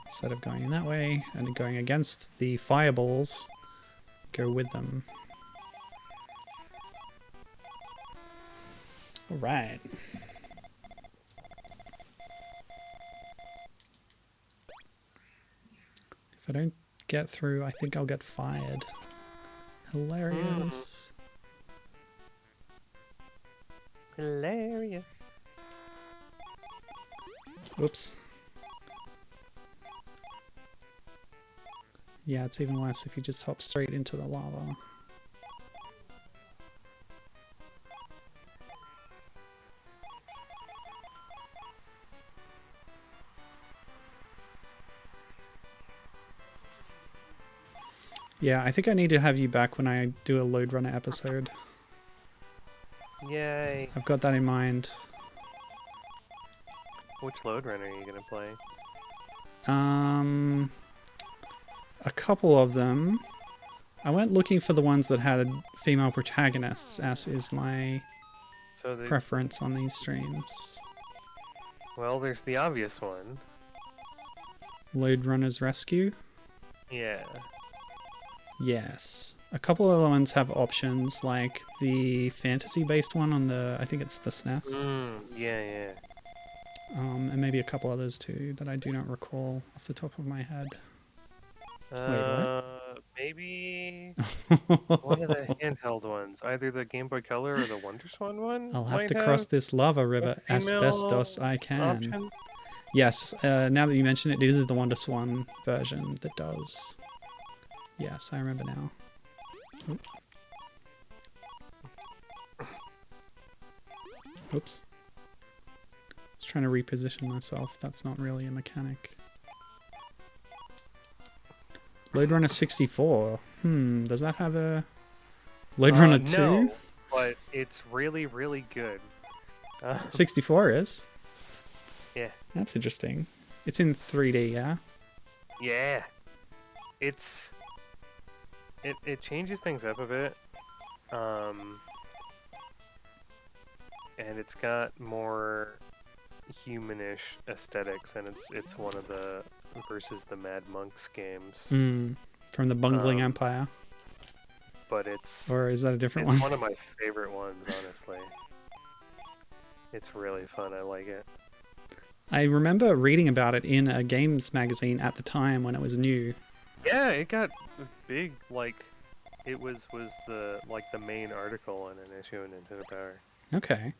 Instead of going in that way and going against the fireballs, go with them. Alright. If I don't get through, I think I'll get fired. Hilarious. Hilarious. Oops. Yeah, it's even worse if you just hop straight into the lava. Yeah, I think I need to have you back when I do a Loadrunner episode. Yay. I've got that in mind. Which Loadrunner are you going to play? A couple of them. I went looking for the ones that had female protagonists, as is my preference on these streams. Well, there's the obvious one. Loadrunner's Rescue? Yeah. Yes. A couple of the ones have options, like the fantasy-based one on the, I think it's the SNES. Yeah. And maybe a couple others too that I do not recall off the top of my head. Maybe one of the handheld ones, either the Game Boy Color or the WonderSwan one. I'll have to cross this lava river as best as I can. Option? Yes, now that you mention it, it is the WonderSwan version that does. Yes, I remember now. Oop. Oops. I was trying to reposition myself. That's not really a mechanic. Loadrunner 64. Does that have a Loadrunner 2? No, but it's really, really good. 64 is? Yeah. That's interesting. It's in 3D, yeah? Yeah. It changes things up a bit. And it's got more humanish aesthetics, and it's one of the versus the Mad Monks games. From the Bungling Empire. But it's... Or is that a different one? It's one of my favorite ones, honestly. It's really fun, I like it. I remember reading about it in a games magazine at the time when it was new. Yeah, it got big, like, it was the main article in an issue of Nintendo Power. Okay.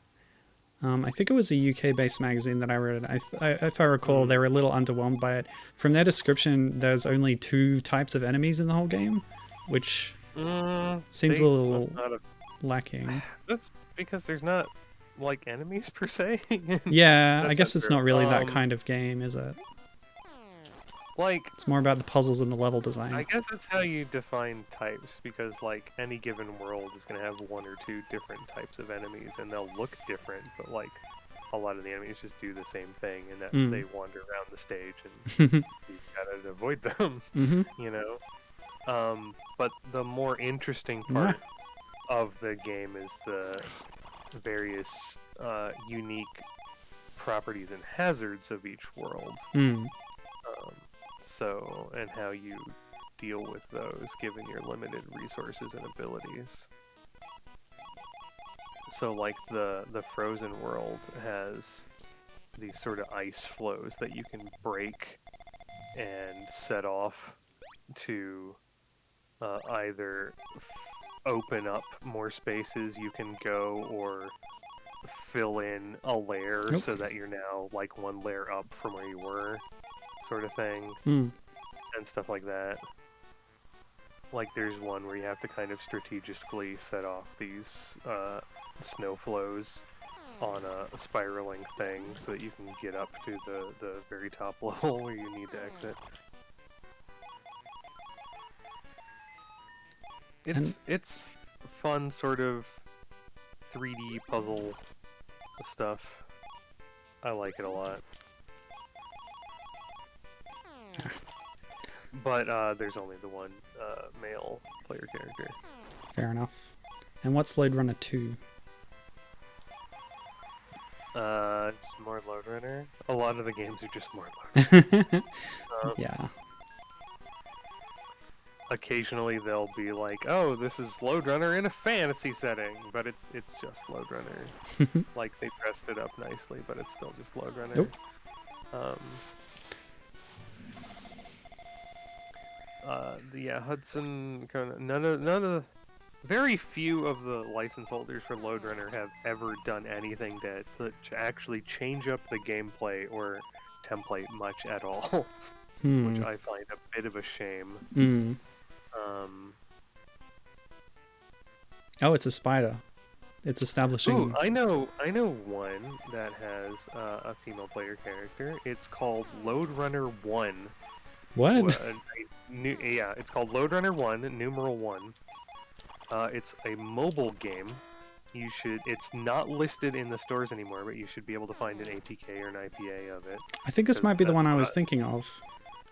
I think it was a UK-based magazine that I read it. If I recall, they were a little underwhelmed by it. From their description, there's only 2 types of enemies in the whole game, which seems a little lacking. That's because there's not, like, enemies per se. Yeah, I guess it's not really that kind of game, is it? Like, it's more about the puzzles and the level design. I guess that's how you define types, because like any given world is going to have 1 or 2 different types of enemies, and they'll look different, but like a lot of the enemies just do the same thing, and that they wander around the stage, and you've got to avoid them, you know. But the more interesting part of the game is the various unique properties and hazards of each world. So, and how you deal with those given your limited resources and abilities. So, like the frozen world has these sort of ice flows that you can break and set off to either open up more spaces you can go, or fill in a layer Nope. so that you're now like one layer up from where you were, sort of thing, Hmm. and stuff like that. Like there's one where you have to kind of strategically set off these snow flows on a spiraling thing so that you can get up to the very top level where you need to exit. It's fun sort of 3D puzzle stuff. I like it a lot. But there's only the one male player character. Fair enough. And what's Loadrunner 2? It's more Loadrunner. A lot of the games are just more Loadrunner. Yeah. Occasionally they'll be like, "Oh, this is Loadrunner in a fantasy setting," but it's just Loadrunner. Like they dressed it up nicely, but it's still just Loadrunner. Nope. Yeah, Hudson, none of very few of the license holders for Loadrunner have ever done anything to actually change up the gameplay or template much at all, which I find a bit of a shame. Oh, it's a spider. It's establishing. Ooh, I know one that has a female player character. It's called Loadrunner 1. What? Yeah, it's called Loadrunner 1, numeral 1. It's a mobile game. It's not listed in the stores anymore, but you should be able to find an APK or an IPA of it. I think this might be the one I was thinking of.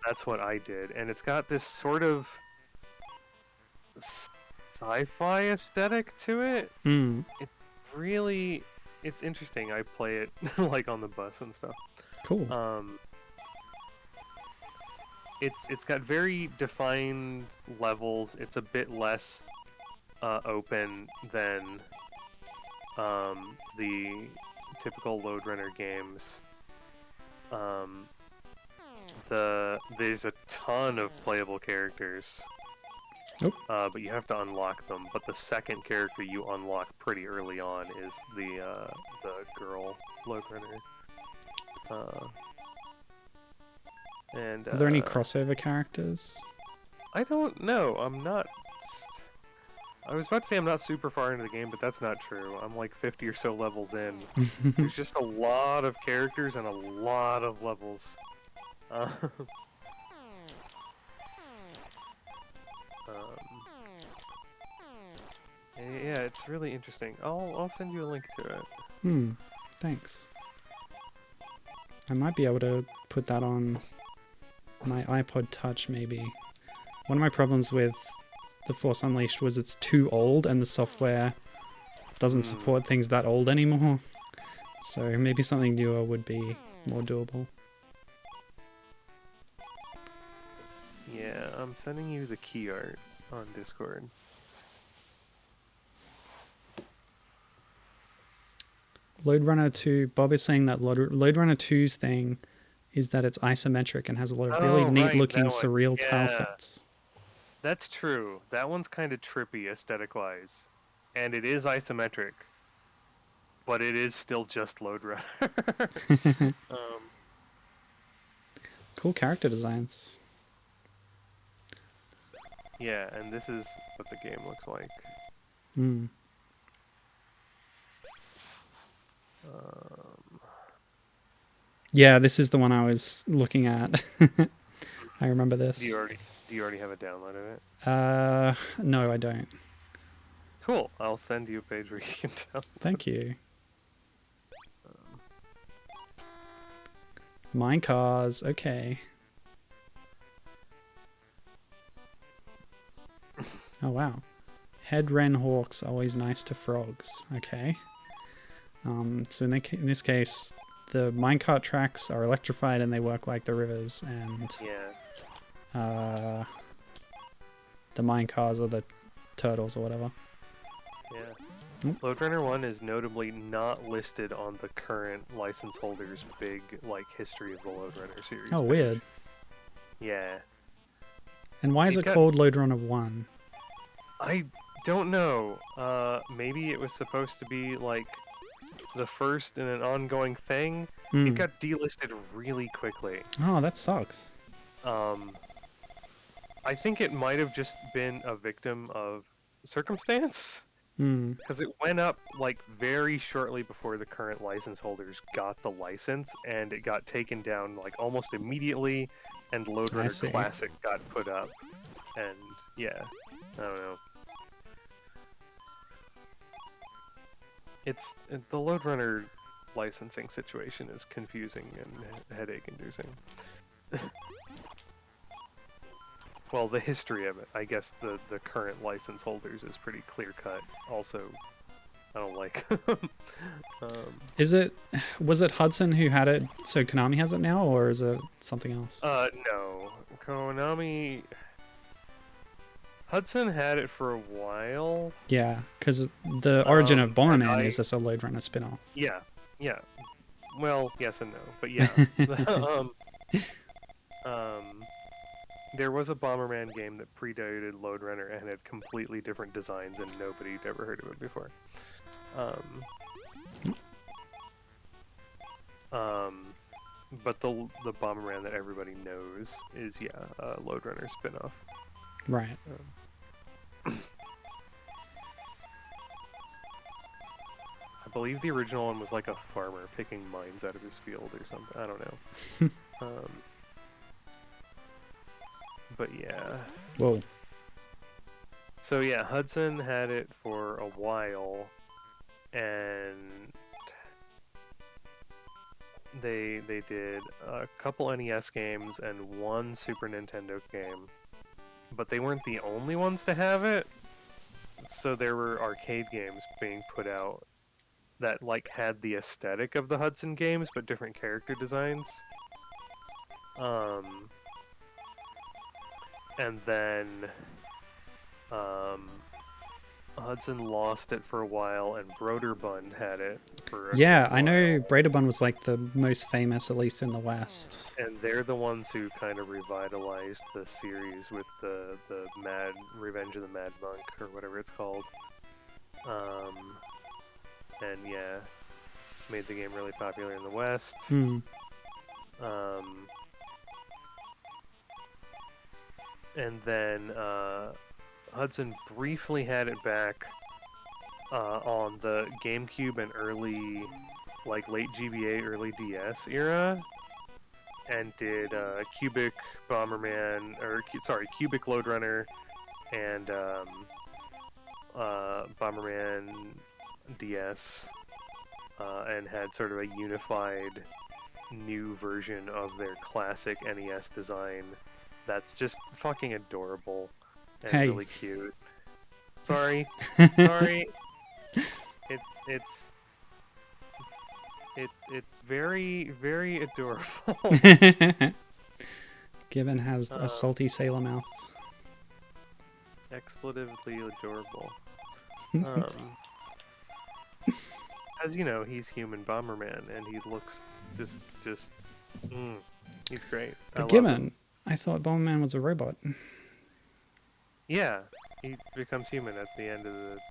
That's what I did, and it's got this sort of sci-fi aesthetic to it. It's interesting. I play it like on the bus and stuff. Cool. It's got very defined levels. It's a bit less open than the typical Loadrunner games. There's a ton of playable characters. Nope. But you have to unlock them. But the second character you unlock pretty early on is the girl Loadrunner. And Are there any crossover characters? I don't know. I was about to say I'm not super far into the game, but that's not true. I'm like 50 or so levels in. There's just a lot of characters and a lot of levels. Yeah, it's really interesting. I'll send you a link to it. Thanks. I might be able to put that on my iPod Touch, maybe. One of my problems with The Force Unleashed was it's too old and the software doesn't support things that old anymore. So maybe something newer would be more doable. Yeah, I'm sending you the key art on Discord. Loadrunner 2, Bob is saying that Loadrunner 2's thing is that it's isometric and has a lot of really neat looking surreal tile sets. That's true. That one's kind of trippy aesthetic-wise. And it is isometric. But it is still just Loadrunner. Cool character designs. Yeah, and this is what the game looks like. Yeah, this is the one I was looking at. I remember this. Do you already have a download of it? No, I don't. Cool. I'll send you a page where you can download. Thank you. Mine cars, okay. Oh wow. Head wren hawks, always nice to frogs. Okay. So in this case, the minecart tracks are electrified and they work like the rivers, and the minecars are the turtles or whatever. Yeah. Loadrunner 1 is notably not listed on the current license holder's big history of the Loadrunner series. Oh, weird. Yeah. And why is it called Loadrunner 1? I don't know. Maybe it was supposed to be like the first in an ongoing thing. It got delisted really quickly. Oh, that sucks. I think it might have just been a victim of circumstance. Because it went up like very shortly before the current license holders got the license, and it got taken down like almost immediately, and Loadrunner Classic got put up. And yeah, I don't know. The Loadrunner licensing situation is confusing and headache-inducing. Well, the history of it. I guess the current license holders is pretty clear-cut. Also, I don't like. Was it Hudson who had it, so Konami has it now, or is it something else? No. Konami... Hudson had it for a while. Yeah, because the origin of Bomberman is just a Loadrunner spin-off. Yeah. Well, yes and no, but yeah. There was a Bomberman game that predated Loadrunner and had completely different designs, and nobody'd ever heard of it before. But the Bomberman that everybody knows is, a Loadrunner spin-off. Right. I believe the original one was like a farmer picking mines out of his field or something. I don't know. But yeah. Whoa. So yeah, Hudson had it for a while, and they did a couple NES games and one Super Nintendo game, but they weren't the only ones to have it. So there were arcade games being put out that like had the aesthetic of the Hudson games, but different character designs. And then Hudson lost it for a while, and Broderbund had it for a Yeah, while. I know Broderbund was like the most famous, at least in the West. And they're the ones who kind of revitalized the series with the Mad Revenge of the Mad Monk, or whatever it's called. And yeah, made the game really popular in the West. And then Hudson briefly had it back on the GameCube and early, like late GBA, early DS era, and did Cubic Bomberman, Cubic Loadrunner, and Bomberman DS, and had sort of a unified new version of their classic NES design that's just fucking adorable and really cute. Sorry. It's very, very adorable. Gibbon has a salty sailor mouth. Expletively adorable. As you know, he's human Bomberman, and he looks just he's great. But Gibbon, I thought Bomberman was a robot. Yeah, he becomes human at the end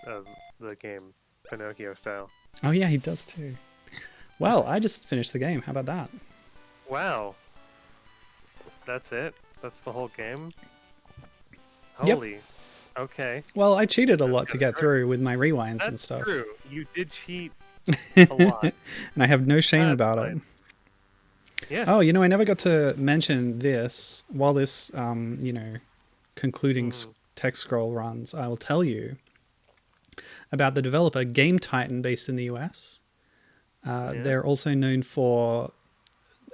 of the game, Pinocchio style. Oh yeah, he does too. Well, I just finished the game. How about that? Wow. That's it? That's the whole game? Yep. Holy. Okay. Well, I cheated a lot to get through with my rewinds and stuff. That's true. You did cheat a lot. And I have no shame about it. Yeah. Oh, I never got to mention this. While this, concluding text scroll runs, I will tell you about the developer Game Titan, based in the US. They're also known for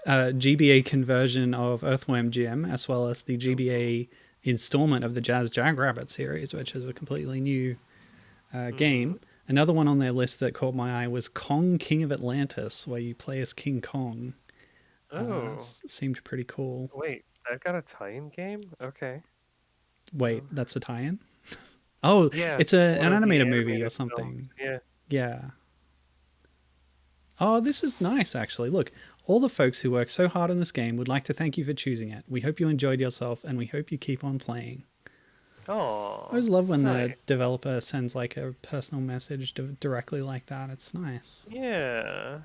GBA conversion of Earthworm Jim, as well as the GBA installment of the Jazz Jackrabbit series, which is a completely new game. Another one on their list that caught my eye was Kong, King of Atlantis, where you play as King Kong. Seemed pretty cool. Wait, that got a tie-in game? Okay. Wait, that's a tie-in? Oh, yeah, it's an animated movie or something. Films. Yeah. Oh, this is nice, actually. Look, all the folks who worked so hard on this game would like to thank you for choosing it. We hope you enjoyed yourself, and we hope you keep on playing. Oh, I always love when the nice. developer sends like a personal message directly like that. It's nice. Yeah.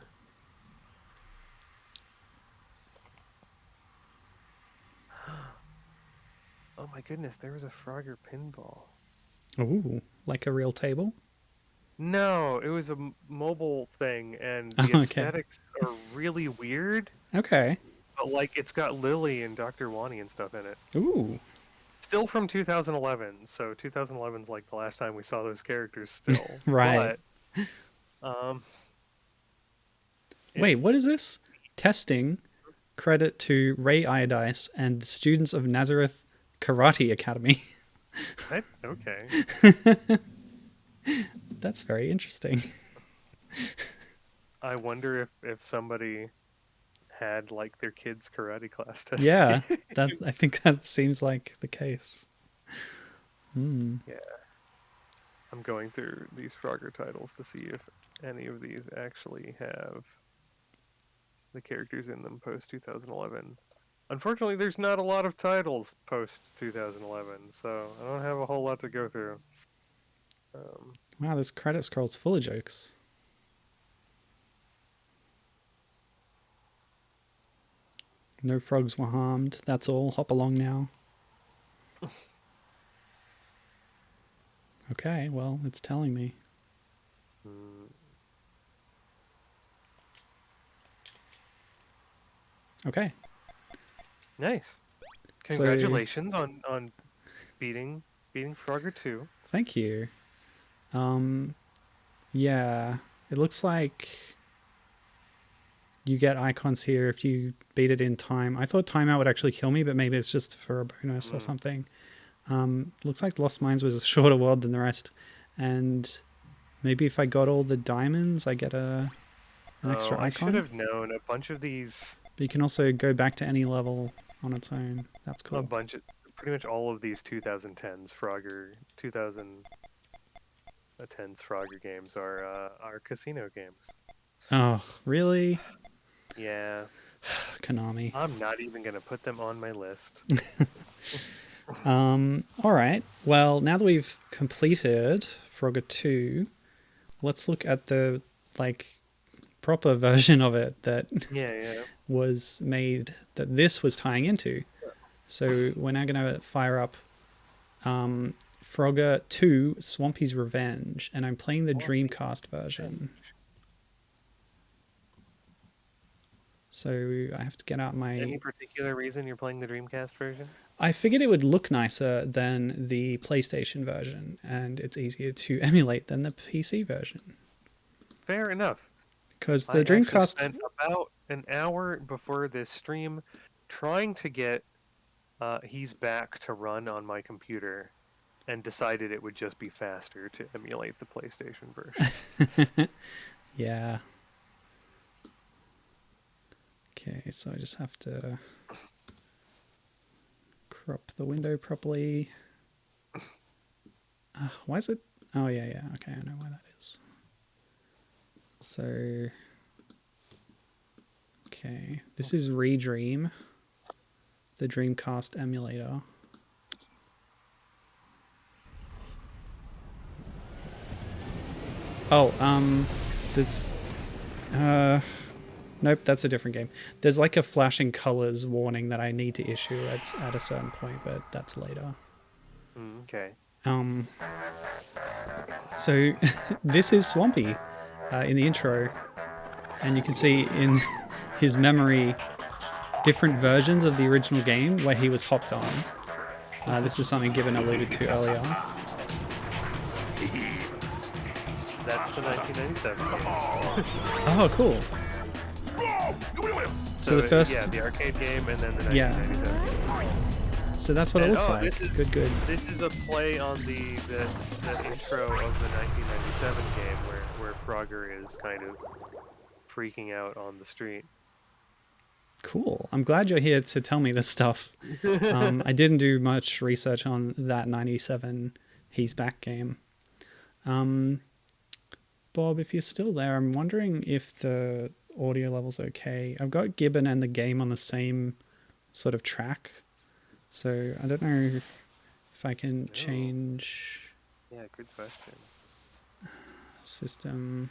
Oh my goodness, there was a Frogger pinball. Ooh, like a real table? No, it was a mobile thing, and the Oh, okay. aesthetics are really weird. Okay. But like, it's got Lillie and Dr. Wani and stuff in it. Ooh. Still from 2011, so 2011 is like the last time we saw those characters. Still, Right. but um, Wait, it's what is this? Testing. Credit to Ray Iodice and the students of Nazareth Karate Academy. okay. That's very interesting. I wonder if somebody had like their kids' karate class testing. Yeah, that I think that seems like the case. Yeah, I'm going through these Frogger titles to see if any of these actually have the characters in them post 2011. Unfortunately, there's not a lot of titles post 2011, so I don't have a whole lot to go through. Wow, this credit scroll's full of jokes. No frogs were harmed. That's all. Hop along now. Okay, well, it's telling me. Mm, Okay. nice. So, Congratulations on beating Frogger 2. thank you. Yeah, it looks like you get icons here if you beat it in time. I thought timeout would actually kill me, but maybe it's just for a bonus or something. Looks like Lost Mines was a shorter world than the rest, and maybe if I got all the diamonds, I get an extra I should icon. have known a bunch of these. But you can also go back to any level on its own. That's A cool. bunch of pretty much all of these 2010s Frogger 2010s Frogger games are casino games. Oh, really? Yeah, Konami. I'm not even gonna put them on my list. All right. Well, now that we've completed Frogger 2, let's look at the like proper version of it that Yeah. was made that this was tying into. So we're now going to fire up Frogger 2 Swampy's Revenge, and I'm playing the Dreamcast version. So I have to get out my... Any particular reason you're playing the Dreamcast version? I figured it would look nicer than the PlayStation version, and it's easier to emulate than the PC version. Fair enough. Because the I actually Dreamcast... spent about an hour before this stream trying to get He's Back to run on my computer, and decided it would just be faster to emulate the PlayStation version. Yeah. Okay, so I just have to crop the window properly. Why is it? Oh, yeah. Okay, I know why that is. So, okay, this is Redream, the Dreamcast emulator. Oh, there's, nope, that's a different game. There's like a flashing colors warning that I need to issue at a certain point, but that's later. Okay. So this is Swampy in the intro, and you can see in his memory different versions of the original game where he was hopped on. This is something Gibbon alluded to earlier. That's the 1997 game. Oh, cool. So the first... Yeah, the arcade game and then the 1997 game. So that's what it looks like. Good. This is a play on the intro of the 1997 game where Frogger is kind of freaking out on the street. Cool. I'm glad you're here to tell me this stuff. I didn't do much research on that 97 He's Back game. Bob, if you're still there, I'm wondering if the audio level's okay. I've got Gibbon and the game on the same sort of track. So I don't know If I can change Yeah, good question. system.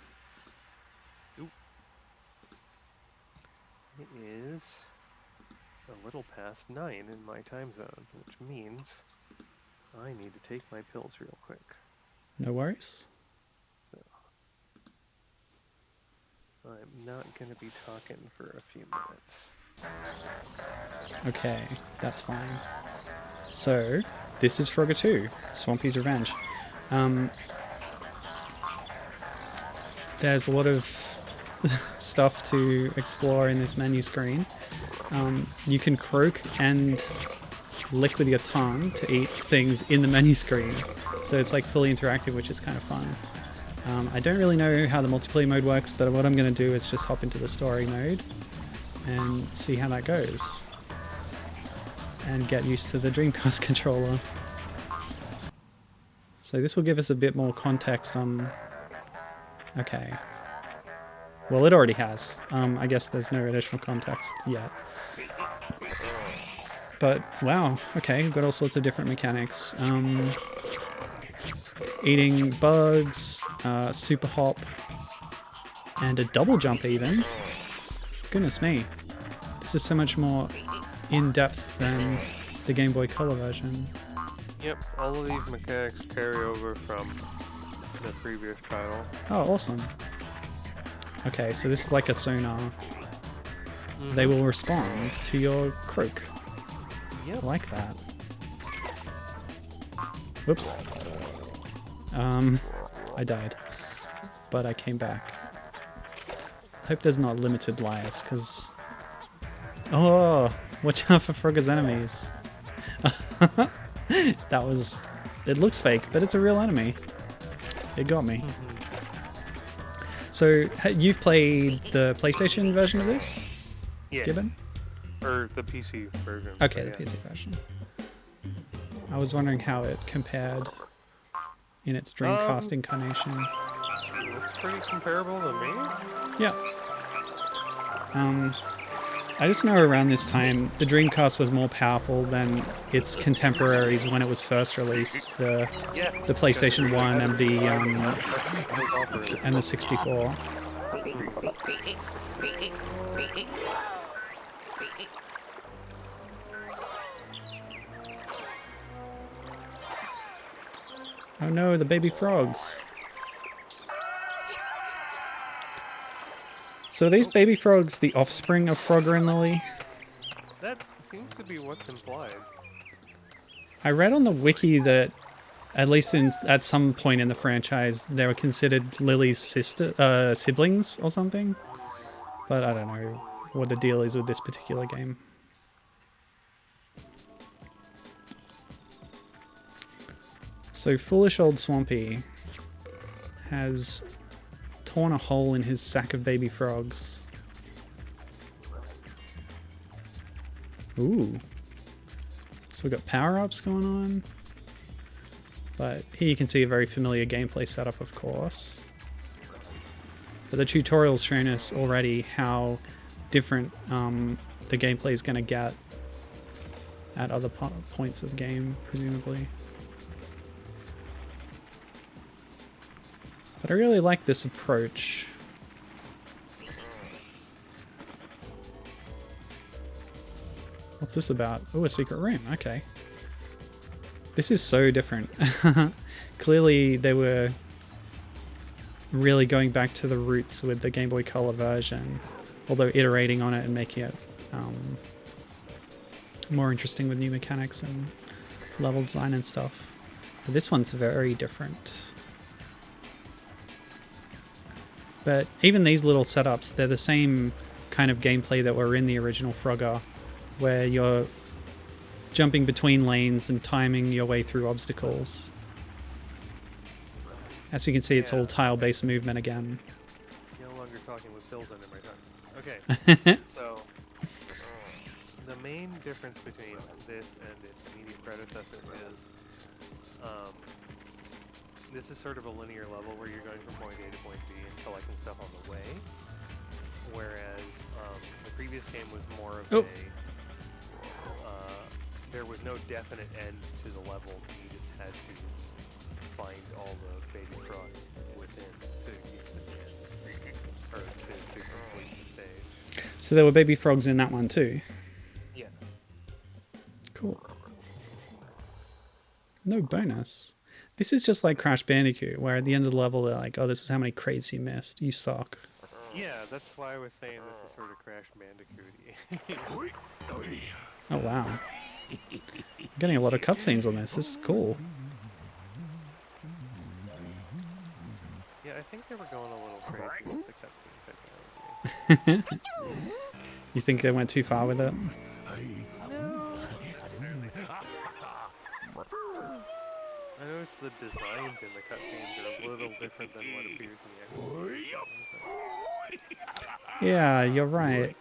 Oop. It is a little past 9 in my time zone, which means I need to take my pills real quick. No worries. So I'm not going to be talking for a few minutes. Okay, that's fine. So, this is Frogger 2, Swampy's Revenge. There's a lot of stuff to explore in this menu screen. You can croak and lick with your tongue to eat things in the menu screen. So it's like fully interactive, which is kind of fun. I don't really know how the multiplayer mode works, but what I'm going to do is just hop into the story mode and see how that goes. And get used to the Dreamcast controller. So this will give us a bit more context on... Okay. Well, it already has. I guess there's no additional context yet. But, wow, okay, we've got all sorts of different mechanics. Eating bugs, super hop, and a double jump even. Goodness me. This is so much more in-depth than the Game Boy Color version. Yep, all of these mechanics carry over from the previous title. Oh, awesome. Okay, so this is like a sonar. They will respond to your croak. Yep. I like that. Whoops. I died. But I came back. I hope there's not limited lives, because... Oh! Watch out for Frogger's enemies. That was... It looks fake, but it's a real enemy. It got me. So, you've played the PlayStation version of this? Yeah. Gibbon? Or the PC version. Okay, the PC version. I was wondering how it compared in its Dreamcast incarnation. Looks pretty comparable to me. Yeah. I just know around this time, the Dreamcast was more powerful than its contemporaries when it was first released. The PlayStation 1 and the 64. Oh no, the baby frogs. So are these baby frogs the offspring of Frogger and Lillie? That seems to be what's implied. I read on the wiki that at least at some point in the franchise they were considered Lillie's siblings or something. But I don't know what the deal is with this particular game. So foolish old Swampy has torn a hole in his sack of baby frogs. Ooh. So we've got power-ups going on. But here you can see a very familiar gameplay setup, of course. But the tutorial's shown us already how different the gameplay is going to get at other points of the game, presumably. But I really like this approach. What's this about? Oh, a secret room. Okay. This is so different. Clearly they were really going back to the roots with the Game Boy Color version, although iterating on it and making it more interesting with new mechanics and level design and stuff. But this one's very different. But even these little setups, they're the same kind of gameplay that were in the original Frogger, where you're jumping between lanes and timing your way through obstacles. As you can see, it's all tile-based movement again. No longer talking with pills under my tongue. Okay, so the main difference between this and its immediate predecessor is this is sort of a linear level where you're going from point A to point B and collecting stuff on the way, whereas the previous game was more of a there was no definite end to the levels, and you just had to find all the baby frogs within to get to the end, or to complete the stage. So there were baby frogs in that one too. Yeah. Cool. No bonus. This is just like Crash Bandicoot, where at the end of the level they're like, "Oh, this is how many crates you missed. You suck." Yeah, that's why I was saying this is sort of Crash Bandicoot-y. Oh wow. I'm getting a lot of cutscenes on this. This is cool. Yeah, I think they were going a little crazy with the cutscene technology. You think they went too far with it? I noticed the designs in the cutscenes are a little different than what appears in the actual game. Yeah, you're right.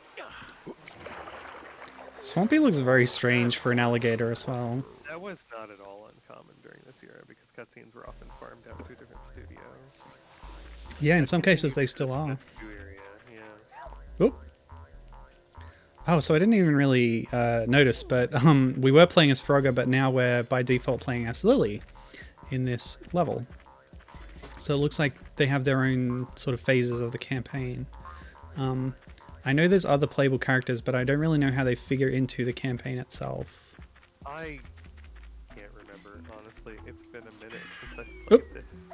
Swampy looks very strange for an alligator as well. That was not at all uncommon during this era because cutscenes were often farmed out to different studios. Yeah, in some cases they still are. Area, yeah. Oop. Oh, so I didn't even really notice, but we were playing as Frogger, but now we're by default playing as Lillie in this level. So it looks like they have their own sort of phases of the campaign. I know there's other playable characters, but I don't really know how they figure into the campaign itself. I can't remember, honestly. It's been a minute since I played this.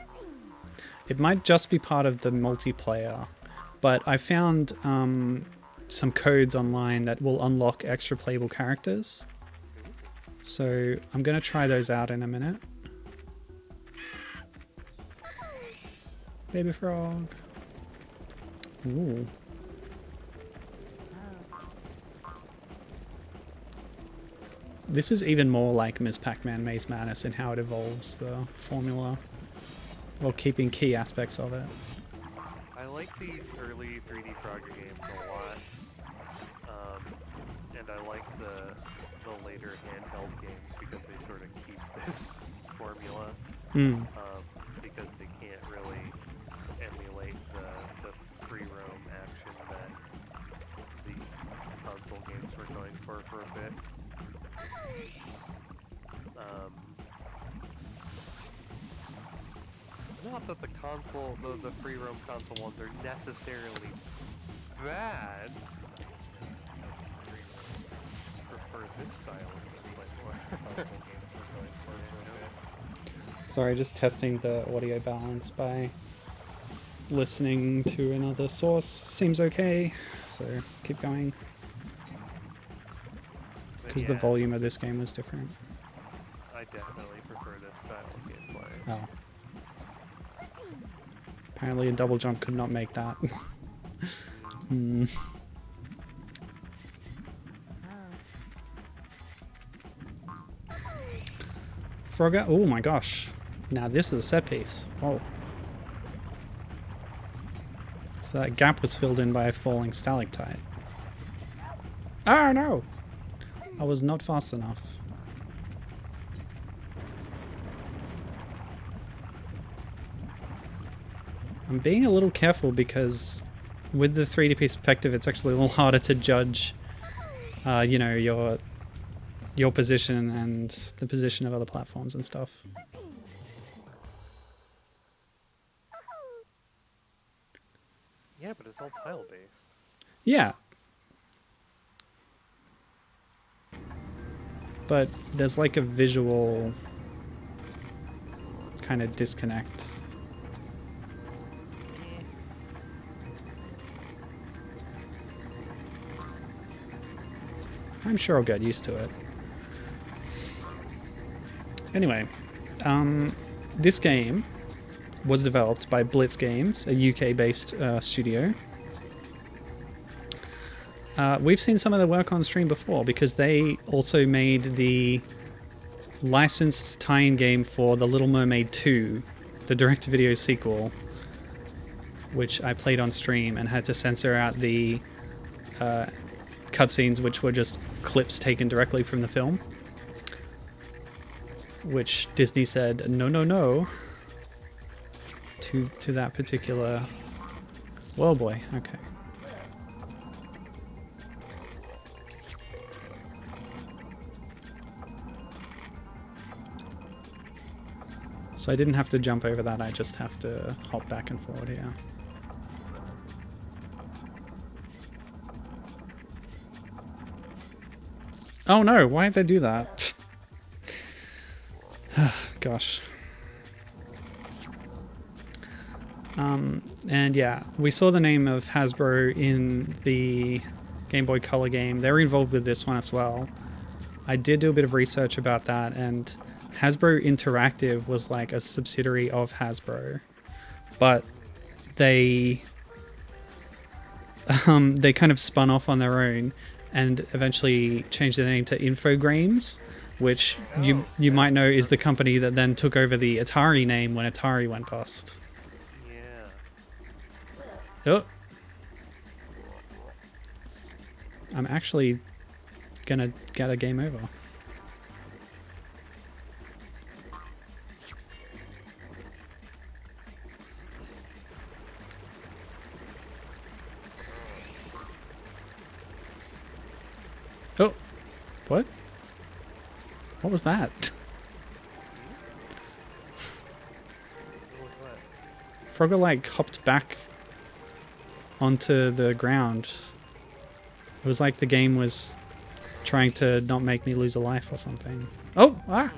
It might just be part of the multiplayer, but I found some codes online that will unlock extra playable characters. So I'm going to try those out in a minute. Baby frog. Ooh. This is even more like Ms. Pac-Man Maze Madness in how it evolves the formula, while keeping key aspects of it. I like these early 3D Frogger games a lot, and I like the later handheld games because they sort of keep this formula, because they can't really emulate the free roam action that the console games were going for a bit. Not that the console, the free roam console ones are necessarily bad. I prefer this style of gameplay more. Console games are going for a bit. Sorry, just testing the audio balance by listening to another source. Seems okay, so keep going. Because the volume of this game was different. I definitely prefer this style of gameplay. Oh. Apparently a double jump could not make that. Frogger, oh my gosh. Now this is a set piece. Whoa. So that gap was filled in by a falling stalactite. Oh no! I was not fast enough. I'm being a little careful because with the 3D perspective it's actually a little harder to judge you know, your position and the position of other platforms and stuff. Yeah, but it's all tile based. Yeah. But there's like a visual kind of disconnect. I'm sure I'll get used to it. Anyway, this game was developed by Blitz Games, a UK-based studio. We've seen some of their work on stream before because they also made the licensed tie-in game for The Little Mermaid 2, the direct-to-video sequel, which I played on stream and had to censor out the cutscenes, which were just clips taken directly from the film, which Disney said no, no, no to that particular. Well, boy, okay. So I didn't have to jump over that, I just have to hop back and forward here. Oh no, why did I do that? Gosh. And yeah, we saw the name of Hasbro in the Game Boy Color game. They were involved with this one as well. I did do a bit of research about that, and Hasbro Interactive was like a subsidiary of Hasbro, but they kind of spun off on their own and eventually changed their name to Infogrames, which you might know is the company that then took over the Atari name when Atari went bust. Yeah. Oh. I'm actually gonna get a game over. Oh, what? What was that? Frogger like hopped back onto the ground. It was like the game was trying to not make me lose a life or something. Oh, ah!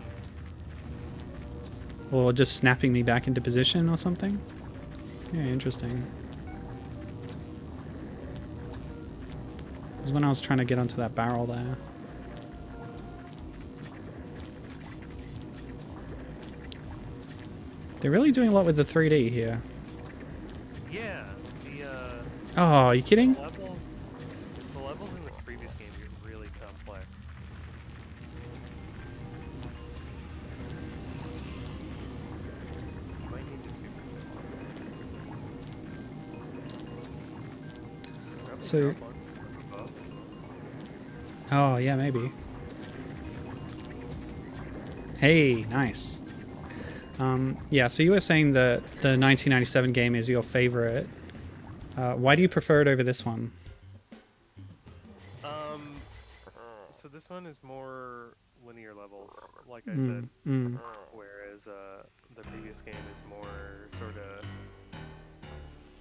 Or just snapping me back into position or something. Yeah, interesting. It was when I was trying to get onto that barrel there. They're really doing a lot with the 3D here. Yeah. Oh, are you kidding? The levels in the previous game get really complex. You might need to So. Oh, yeah, maybe. Hey, nice. Yeah, so you were saying that the 1997 game is your favorite. Why do you prefer it over this one? So this one is more linear levels, like I said, whereas the previous game is more sort of...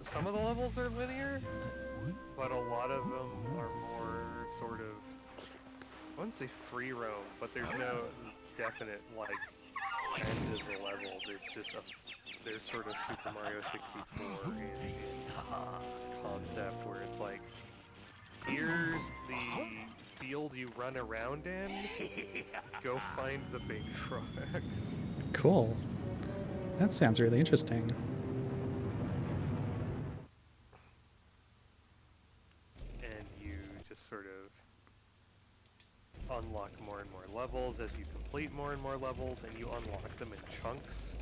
Some of the levels are linear, but a lot of them are more sort of... I wouldn't say free roam, but there's no definite, like, end of the level. It's just there's sort of Super Mario 64 in concept, where it's like, here's the field you run around in, go find the big frogs. Cool. That sounds really interesting. And you just sort of unlock more and more levels as you complete more and more levels, and you unlock them in chunks.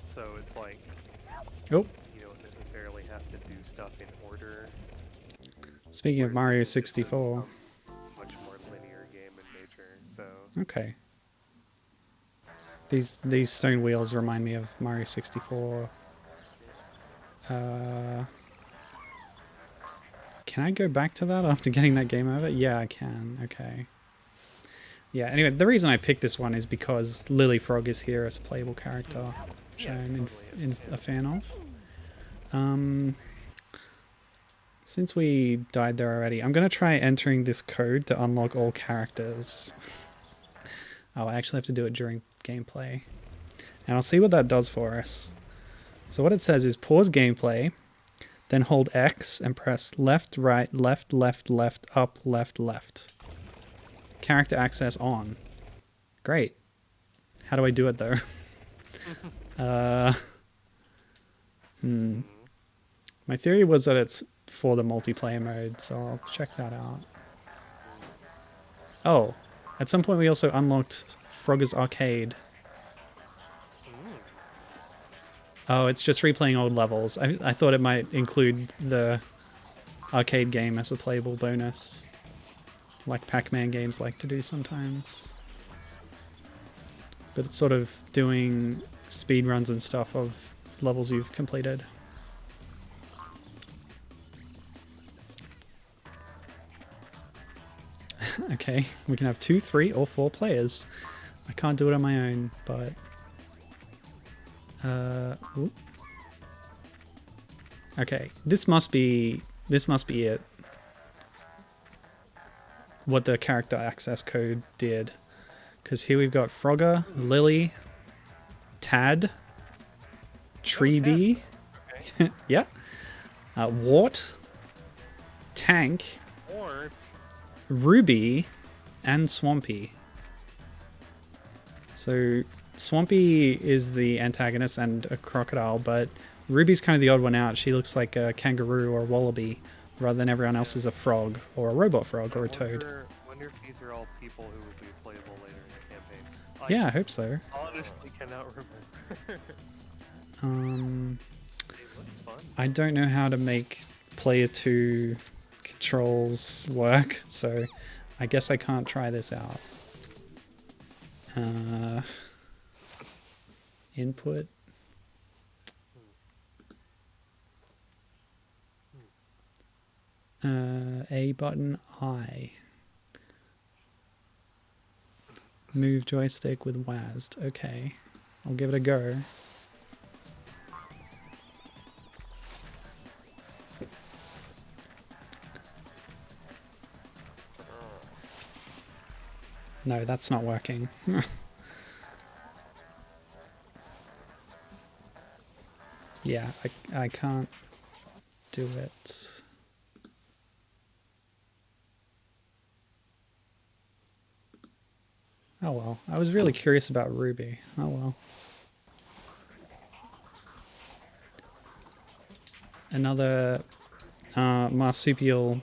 So it's like, Oh. you don't necessarily have to do stuff in order. Speaking of Mario 64. Much more linear game in nature, so... Okay. These stone wheels remind me of Mario 64. Can I go back to that after getting that game over? Yeah, I can. Okay. Yeah, anyway, the reason I picked this one is because Lillie Frog is here as a playable character, which I'm a fan of. Since we died there already, I'm going to try entering this code to unlock all characters. Oh, I actually have to do it during gameplay. And I'll see what that does for us. So what it says is pause gameplay, then hold X and press left, right, left, left, left, up, left, left. Character access on. Great. How do I do it though? My theory was that it's for the multiplayer mode, so I'll check that out. Oh, at some point we also unlocked Frogger's Arcade. Oh, it's just replaying old levels. I thought it might include the arcade game as a playable bonus, like Pac-Man games like to do sometimes. But it's sort of doing speed runs and stuff of levels you've completed. Okay, we can have 2, 3, or 4 players. I can't do it on my own, but Oop. Okay, this must be it. What the character access code did. Because here we've got Frogger, Lillie, Tad, Treebee, Okay. yeah, Wart, Tank, Or Ruby, and Swampy. So Swampy is the antagonist and a crocodile, but Ruby's kind of the odd one out. She looks like a kangaroo or a wallaby, rather than everyone else is a frog or a robot frog or a toad. Wonder if these are all people who will be playable later in the campaign. Yeah, I hope so. Honestly, cannot remember. They look fun. I don't know how to make player 2 controls work, so I guess I can't try this out. Input. A button, I. Move joystick with WASD. Okay, I'll give it a go. No, that's not working. Yeah, I can't do it. Oh well, I was really curious about Ruby. Oh well. Another marsupial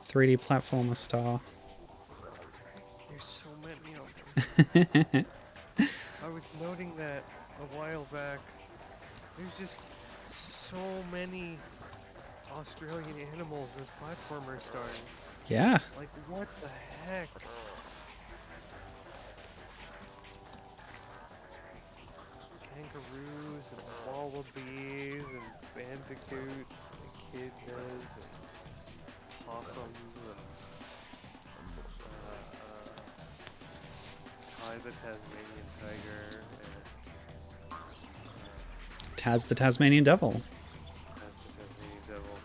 3D platformer star. There's so many of them. I was noting that a while back. There's just so many Australian animals as platformer stars. Yeah. Like, what the heck? Kangaroos and wallabies and bandicoots and echidnas and possums and the Tasmanian tiger and Taz the Tasmanian Devil. that's the Tasmanian devil.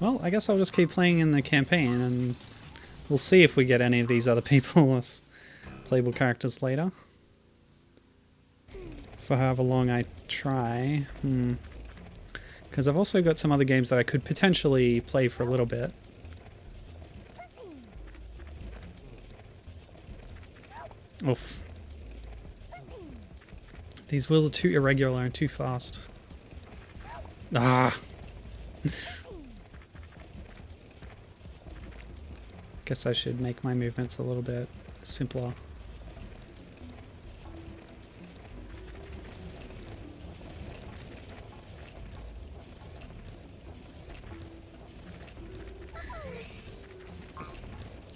Well, I guess I'll just keep playing in the campaign and we'll see if we get any of these other people as playable characters later. For however long I try. Because I've also got some other games that I could potentially play for a little bit. Oof. These wheels are too irregular and too fast. Ah! Guess I should make my movements a little bit simpler.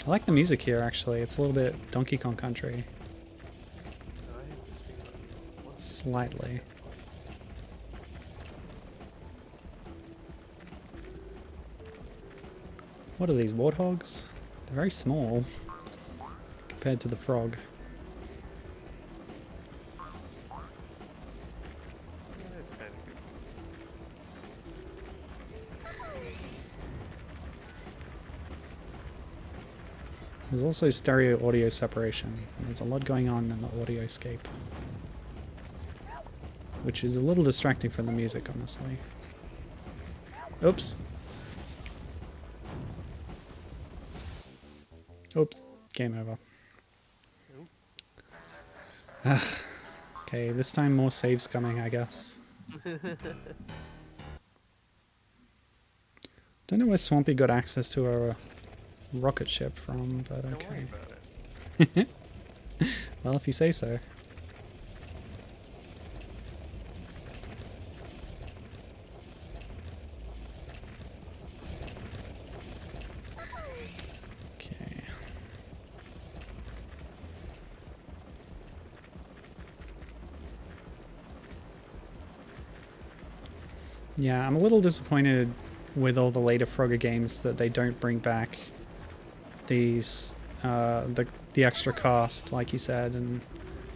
I like the music here actually, it's a little bit Donkey Kong Country. Slightly. What are these, warthogs? They're very small compared to the frog. That's kind of good. There's also stereo audio separation. There's a lot going on in the audio scape, which is a little distracting from the music, honestly. Oops. Oops. Game over. Okay, this time more saves coming, I guess. Don't know where Swampy got access to a rocket ship from, but Don't worry okay. about it. Well, if you say so. Okay. Yeah, I'm a little disappointed with all the later Frogger games that they don't bring back these the extra cast, like you said, and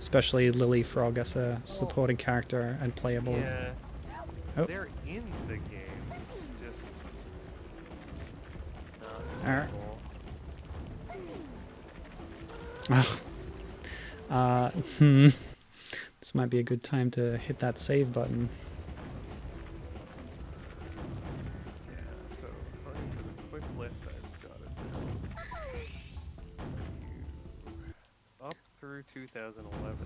especially Lillie Frog as a supporting character and playable. Yeah. Oh. They're in the games, just not Alright. playable. This might be a good time to hit that save button. Yeah, so according to the quick list I've got it down. Up through 2011,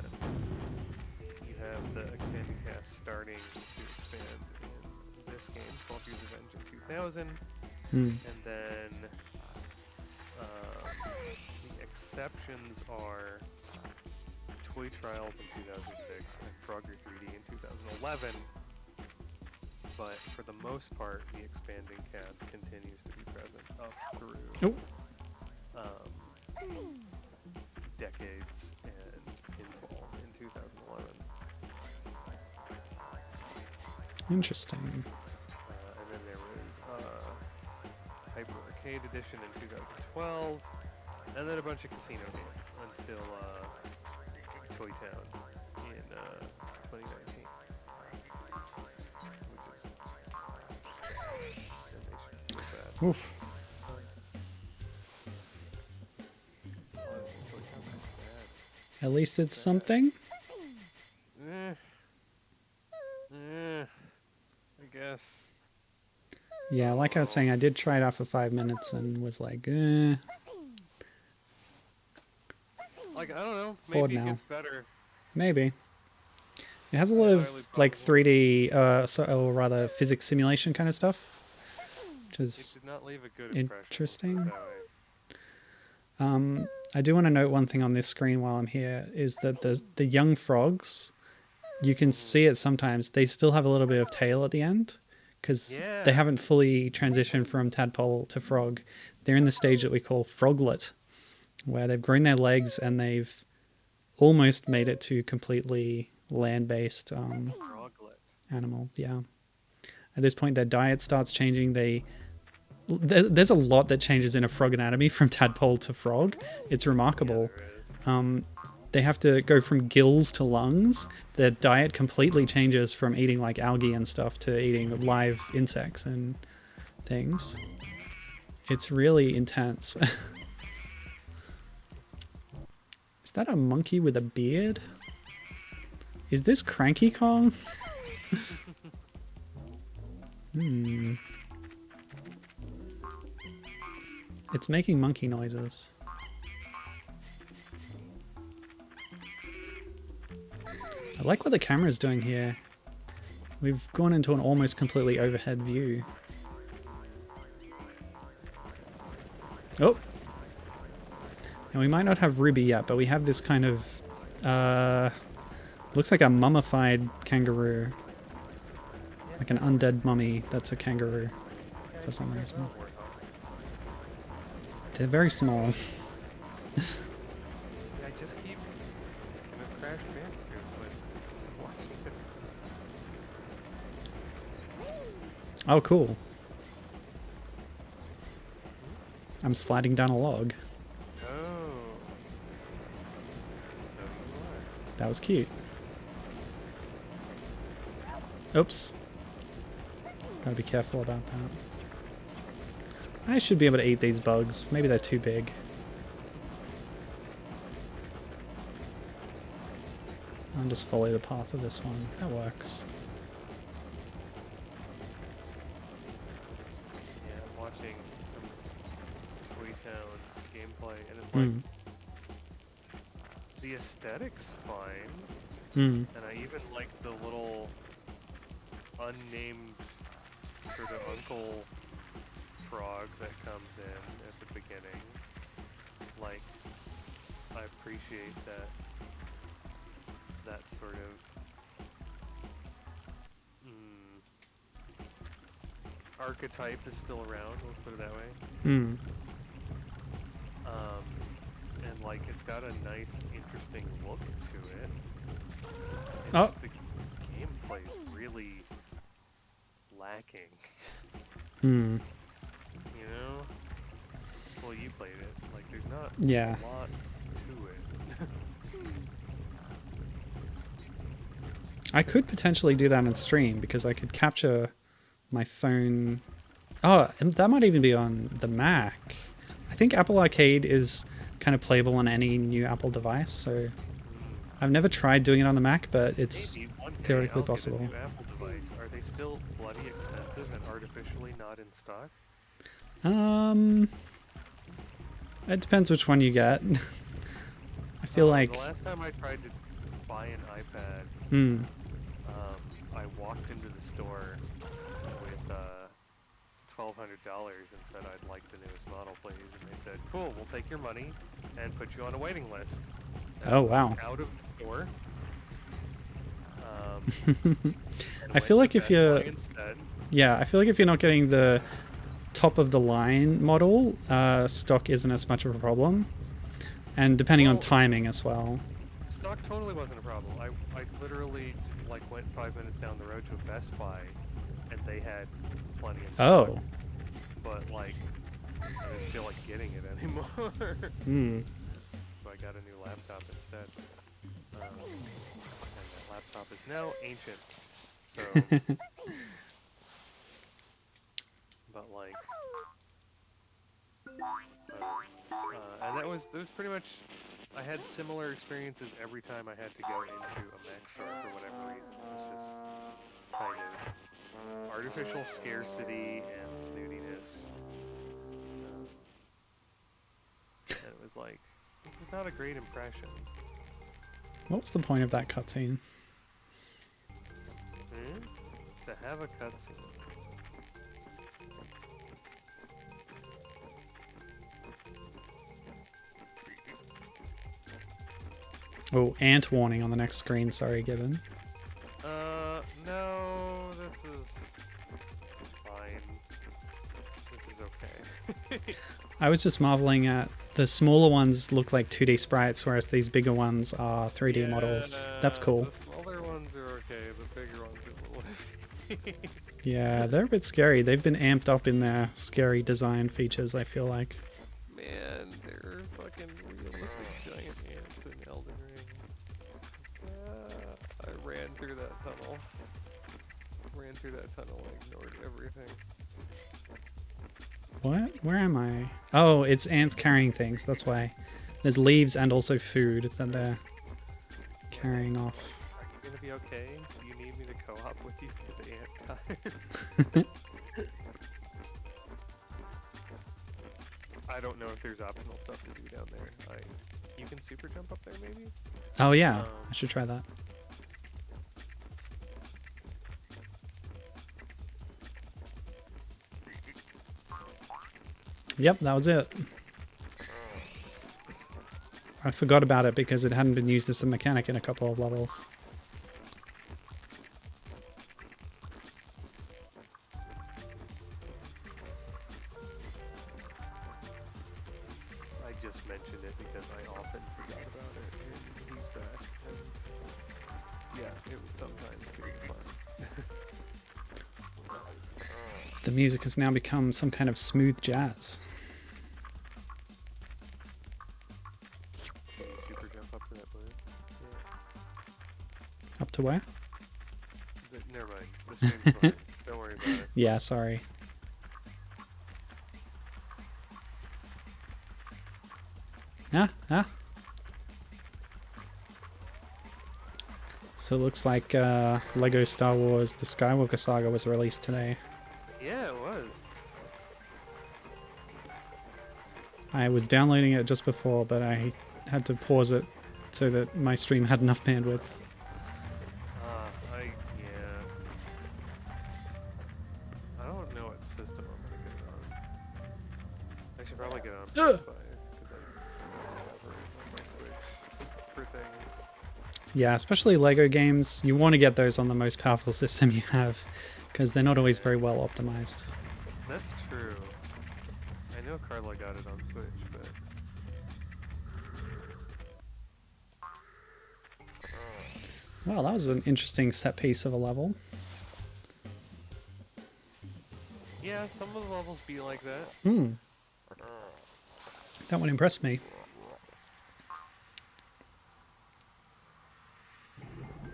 you have the expanded cast starting to expand in this game, Swampy's Revenge in 2000, and then the exceptions are Toy Trials in 2006 and Frogger 3D in 2011. But for the most part, the expanding cast continues to be present up through decades and pinball in 2011. Interesting. And then there was Hyper Arcade Edition in 2012, and then a bunch of casino games until Toy Town in 2019, which is bad. Oof. At least it's something. I guess. Yeah, like I was saying, I did try it out for 5 minutes and was like, Like, I don't know. Bored Maybe it now. gets better. Maybe. It has a lot of like 3D, or rather physics simulation kind of stuff, which It is did not leave a good impression. interesting. That way. I do want to note one thing on this screen while I'm here is that the young frogs, you can see it sometimes, they still have a little bit of tail at the end because they haven't fully transitioned from tadpole to frog. They're in the stage that we call froglet, where they've grown their legs and they've almost made it to completely land-based Froglet. animal. Yeah. At this point, their diet starts changing. There's a lot that changes in a frog anatomy from tadpole to frog. It's remarkable. Yeah, there is. They have to go from gills to lungs. Their diet completely changes from eating like algae and stuff to eating live insects and things. It's really intense. Is that a monkey with a beard? Is this Cranky Kong? It's making monkey noises. I like what the camera's doing here. We've gone into an almost completely overhead view. Oh! And we might not have Ruby yet, but we have this kind of... looks like a mummified kangaroo. Like an undead mummy that's a kangaroo for some reason. They're very small. Yeah, I just keep thinking of Crash Bandicoot, but watching this. Oh, cool. I'm sliding down a log. Oh. So you are. That was cute. Oops. Gotta be careful about that. I should be able to eat these bugs. Maybe they're too big. I'll just follow the path of this one. That works. Yeah, I'm watching some Toy Town gameplay, and it's like the aesthetic's fine, and I even like the little unnamed sort of uncle frog that comes in at the beginning. Like, I appreciate that sort of archetype is still around, let's put it that way. And like it's got a nice, interesting look to it. It's just the gameplay is really lacking. You know? Well, you played it. Like, there's not a lot to it. I could potentially do that on stream because I could capture my phone. Oh, and that might even be on the Mac. I think Apple Arcade is kind of playable on any new Apple device, so I've never tried doing it on the Mac, but it's theoretically possible. Get a new Apple device. Are they still bloody expensive and artificially not in stock? It depends which one you get. I feel like the last time I tried to buy an iPad, I walked into the store with $1,200 and said I'd like the newest model, please, and they said, "Cool, we'll take your money and put you on a waiting list." Oh wow! Out of the store. I feel like if you're, I feel like if you're not getting the top of the line model, stock isn't as much of a problem, and depending on timing as well. Stock totally wasn't a problem. I literally like went 5 minutes down the road to a Best Buy, and they had plenty of stock. Oh. But like, I didn't feel like getting it anymore. So I got a new laptop instead. And that laptop is now ancient. So, but like, and that was pretty much. I had similar experiences every time I had to go into a Mac store for whatever reason. It was just kind of artificial scarcity and snootiness. And it was like, this is not a great impression. What was the point of that cutscene? To have a cutscene. Oh, ant warning on the next screen. Sorry, Gibbon. No, this is fine. This is okay. I was just marveling at the smaller ones look like 2D sprites, whereas these bigger ones are 3D models. That's cool. The smaller ones are okay, the bigger ones are a little iffy. Yeah, they're a bit scary. They've been amped up in their scary design features, I feel like. Man, they're fucking realistic giant ants in Elden Ring. I ran through that tunnel. I ignored everything. What? Where am I? Oh, it's ants carrying things. That's why. There's leaves and also food that they're carrying off. Are you gonna be okay? Do you need me to co-op with you for the ant time? I don't know if there's optional stuff to do down there. You can super jump up there, maybe? Oh yeah, I should try that. Yep, that was it. I forgot about it because it hadn't been used as a mechanic in a couple of levels. I just mentioned it because I often forgot about it in Who's Back. And yeah, it would sometimes be fun. The music has now become some kind of smooth jazz. Can you super jump up to that balloon? Yeah. Up to where? Never mind. This game's fine. Don't worry about it. Yeah, sorry. So it looks like Lego Star Wars The Skywalker Saga was released today. Yeah, it was. I was downloading it just before, but I had to pause it so that my stream had enough bandwidth. I don't know what system I'm gonna get it on. I should probably get it on PS5 because I my Switch for things. Yeah, especially Lego games, you want to get those on the most powerful system you have, because they're not always very well optimized. That's true. I know Carla got it on Switch, but... Well, that was an interesting set piece of a level. Yeah, some of the levels be like that. That one impressed me.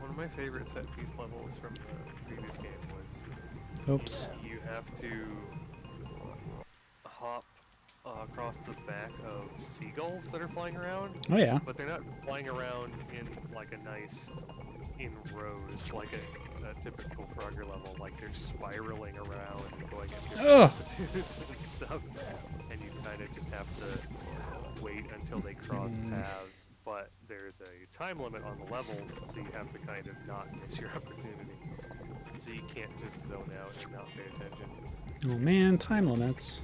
One One of my favorite set piece levels from the previous game was Oops. you have to hop across the back of seagulls that are flying around, Oh yeah. but they're not flying around in like a nice in rows like a typical Frogger level. Like they're spiraling around and going in different altitudes and stuff, and you kind of just have to wait until they cross paths. But there's a time limit on the levels, so you have to kind of not miss your opportunity. So you can't just zone out and not pay attention. Oh man, time limits.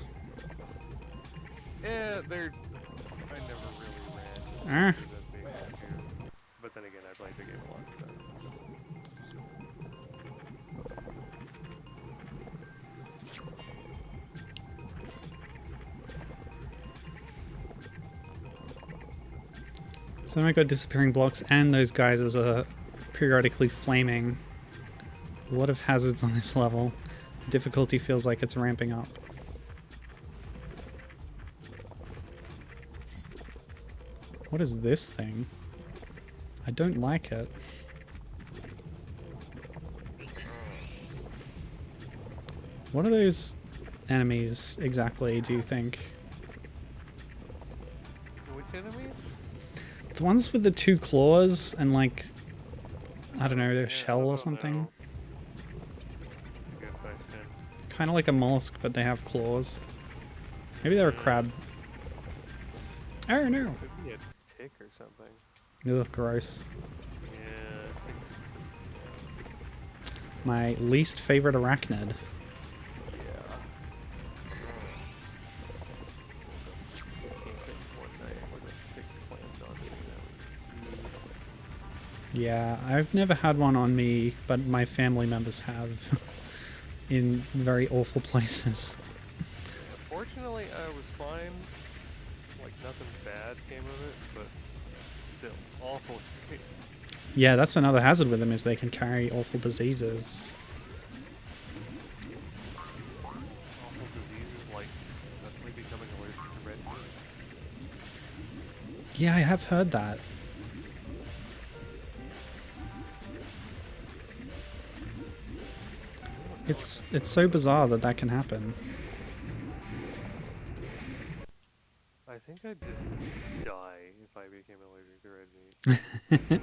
Yeah, I never really ran into them being here. But then again, I played the game a lot, so. So now I got disappearing blocks, and those guys are periodically flaming. A lot of hazards on this level. Difficulty feels like it's ramping up. What is this thing? I don't like it. What are those enemies exactly, do you think? Which enemies? The ones with the two claws and like, I don't know, their shell or something? Know. That's a good question. Kind of like a mollusk, but they have claws. Maybe they're a crab. Oh no! Could be a tick or something. Ugh, gross. Yeah, ticks. My least favorite arachnid. Yeah, I've never had one on me, but my family members have in very awful places. Fortunately, I was fine. Like, nothing bad came of it, but still, awful experience. Yeah, that's another hazard with them, is they can carry awful diseases. Awful diseases like suddenly becoming allergic to red meat. Yeah, I have heard that. It's so bizarre that that can happen. I think I'd just die if I became allergic to red meat.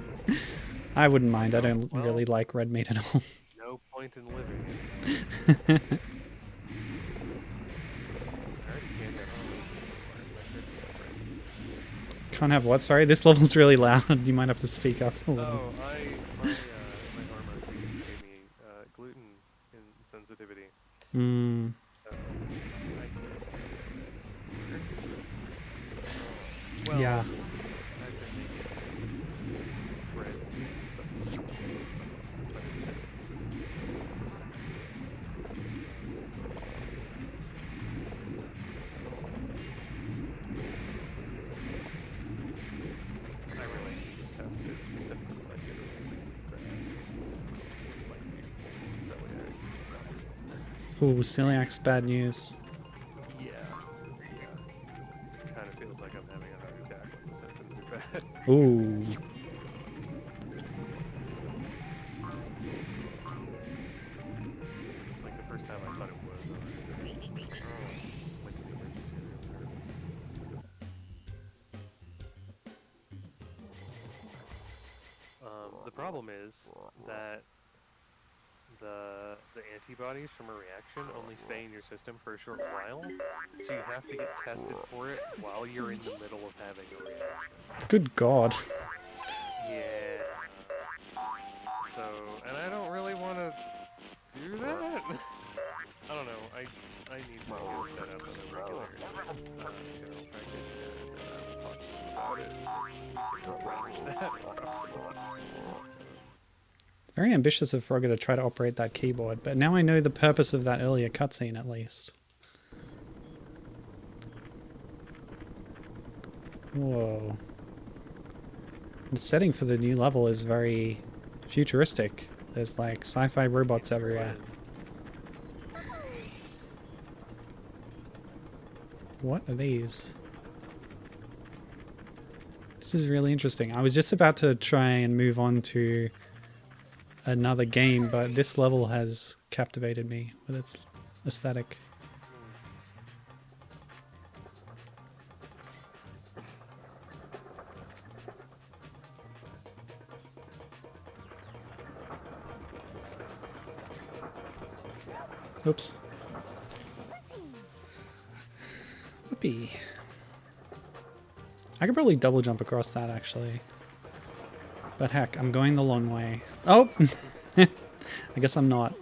I wouldn't mind. I don't really like red meat at all. No point in living. Can't have what? Sorry, this level's really loud. You might have to speak up a little. Oh, my hormone treatments gave me gluten insensitivity. Hmm. Well, Yeah. I've been making bread substitutes, but I really tested symptoms I did celiac. Ooh, celiac's bad news. Yeah. Kind of feels like I'm having a heart attack when the symptoms are bad. Ooh. Like the first time I thought it was. The problem is that the antibodies from a reaction only stay in your system for a short while, so you have to get tested for it while you're in the middle of having a reaction. Good God. Yeah. So, and I don't really want to do that. I don't know. I need to get set up on a regular general practitioner and talk about it. Don't manage that. Very ambitious of Frogger to try to operate that keyboard, but now I know the purpose of that earlier cutscene at least. Whoa. The setting for the new level is very futuristic. There's like sci-fi robots everywhere. What are these? This is really interesting. I was just about to try and move on to another game, but this level has captivated me with its aesthetic. Oops. Whoopee. I could probably double jump across that actually. But heck, I'm going the long way. Oh! I guess I'm not.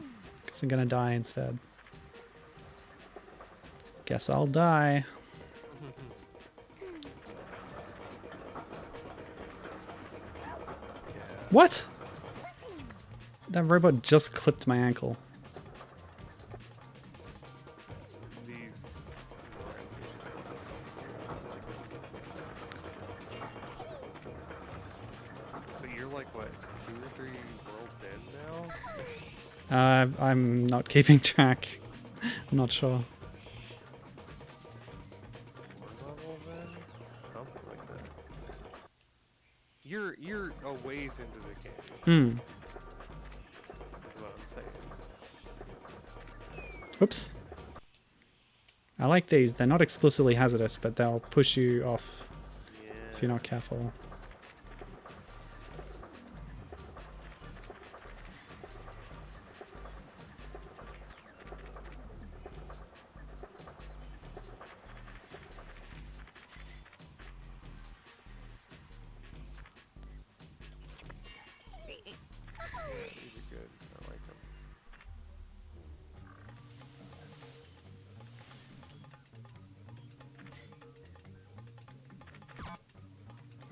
Guess I'm gonna die instead. Guess I'll die. What? That robot just clipped my ankle. I'm not keeping track. I'm not sure. Level, then? Something like that. You're a ways into the game. Is what I'm saying. Oops. I like these. They're not explicitly hazardous, but they'll push you off if you're not careful.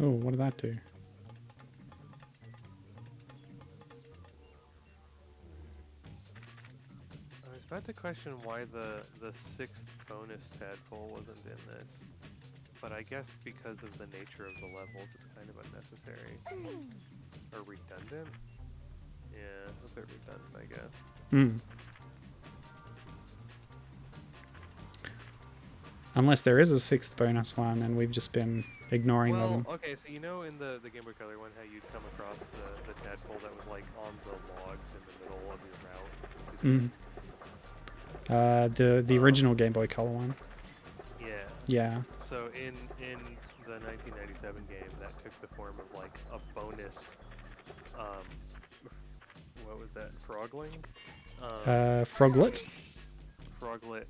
Oh, what did that do? I was about to question why the sixth bonus tadpole wasn't in this, but I guess because of the nature of the levels, it's kind of unnecessary. Or redundant? Yeah, a bit redundant, I guess. Unless there is a sixth bonus one and we've just been ignoring them. Okay, so you know in the Game Boy Color one how you'd come across the tadpole that was like on the logs in the middle of your route? The original Game Boy Color one. Yeah. Yeah. So in the 1997 game, that took the form of like a bonus, what was that? Frogling? Froglet? Froglet